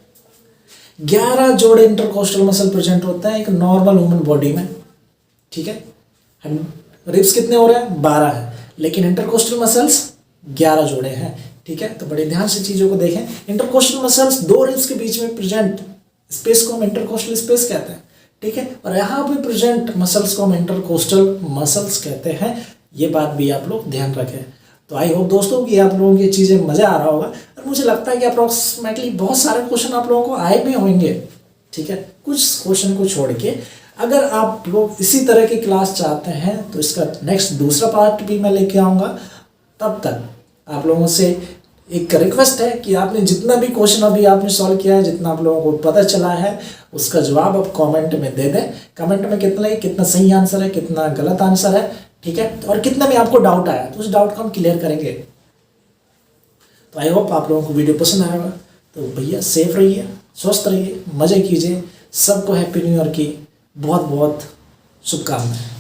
A: 11 जोड़े इंटरकोस्टल मसल प्रेजेंट होता है एक नॉर्मल ह्यूमन बॉडी में, ठीक है। रिब्स कितने हो रहे हैं? 12 है, लेकिन इंटरकोस्टल मसल्स 11 जोड़े हैं, ठीक है। तो बड़े ध्यान से चीज़ों को देखें। इंटरकोस्टल मसल्स 2 रिब्स के बीच में प्रेजेंट स्पेस को हम इंटरकोस्टल स्पेस कहते हैं, ठीक है। और यहाँ पे प्रेजेंट मसल्स को हम इंटरकोस्टल मसल्स कहते हैं। ये बात भी आप लोग ध्यान रखें। तो आई होप दोस्तों कि आप लोगों की चीज़ें मज़ा आ रहा होगा, और मुझे लगता है कि अप्रॉक्सीमेटली बहुत सारे क्वेश्चन आप लोगों को आए भी होंगे, ठीक है। कुछ क्वेश्चन को छोड़ के अगर आप लोग इसी तरह की क्लास चाहते हैं तो इसका नेक्स्ट दूसरा पार्ट भी मैं लेके आऊँगा। तब तक आप लोगों से एक रिक्वेस्ट है कि आपने जितना भी क्वेश्चन अभी आपने सॉल्व किया है, जितना आप लोगों को पता चला है, उसका जवाब आप कमेंट में दे दें। कमेंट में कितना सही आंसर है, कितना गलत आंसर है, ठीक है, और कितना भी आपको डाउट आया तो उस डाउट को हम क्लियर करेंगे। तो आई होप आप लोगों को वीडियो पसंद आएगा। तो भैया सेफ रहिए, स्वस्थ रहिए, मज़े कीजिए। सबको हैप्पी न्यू ईयर की बहुत बहुत शुभकामनाएं।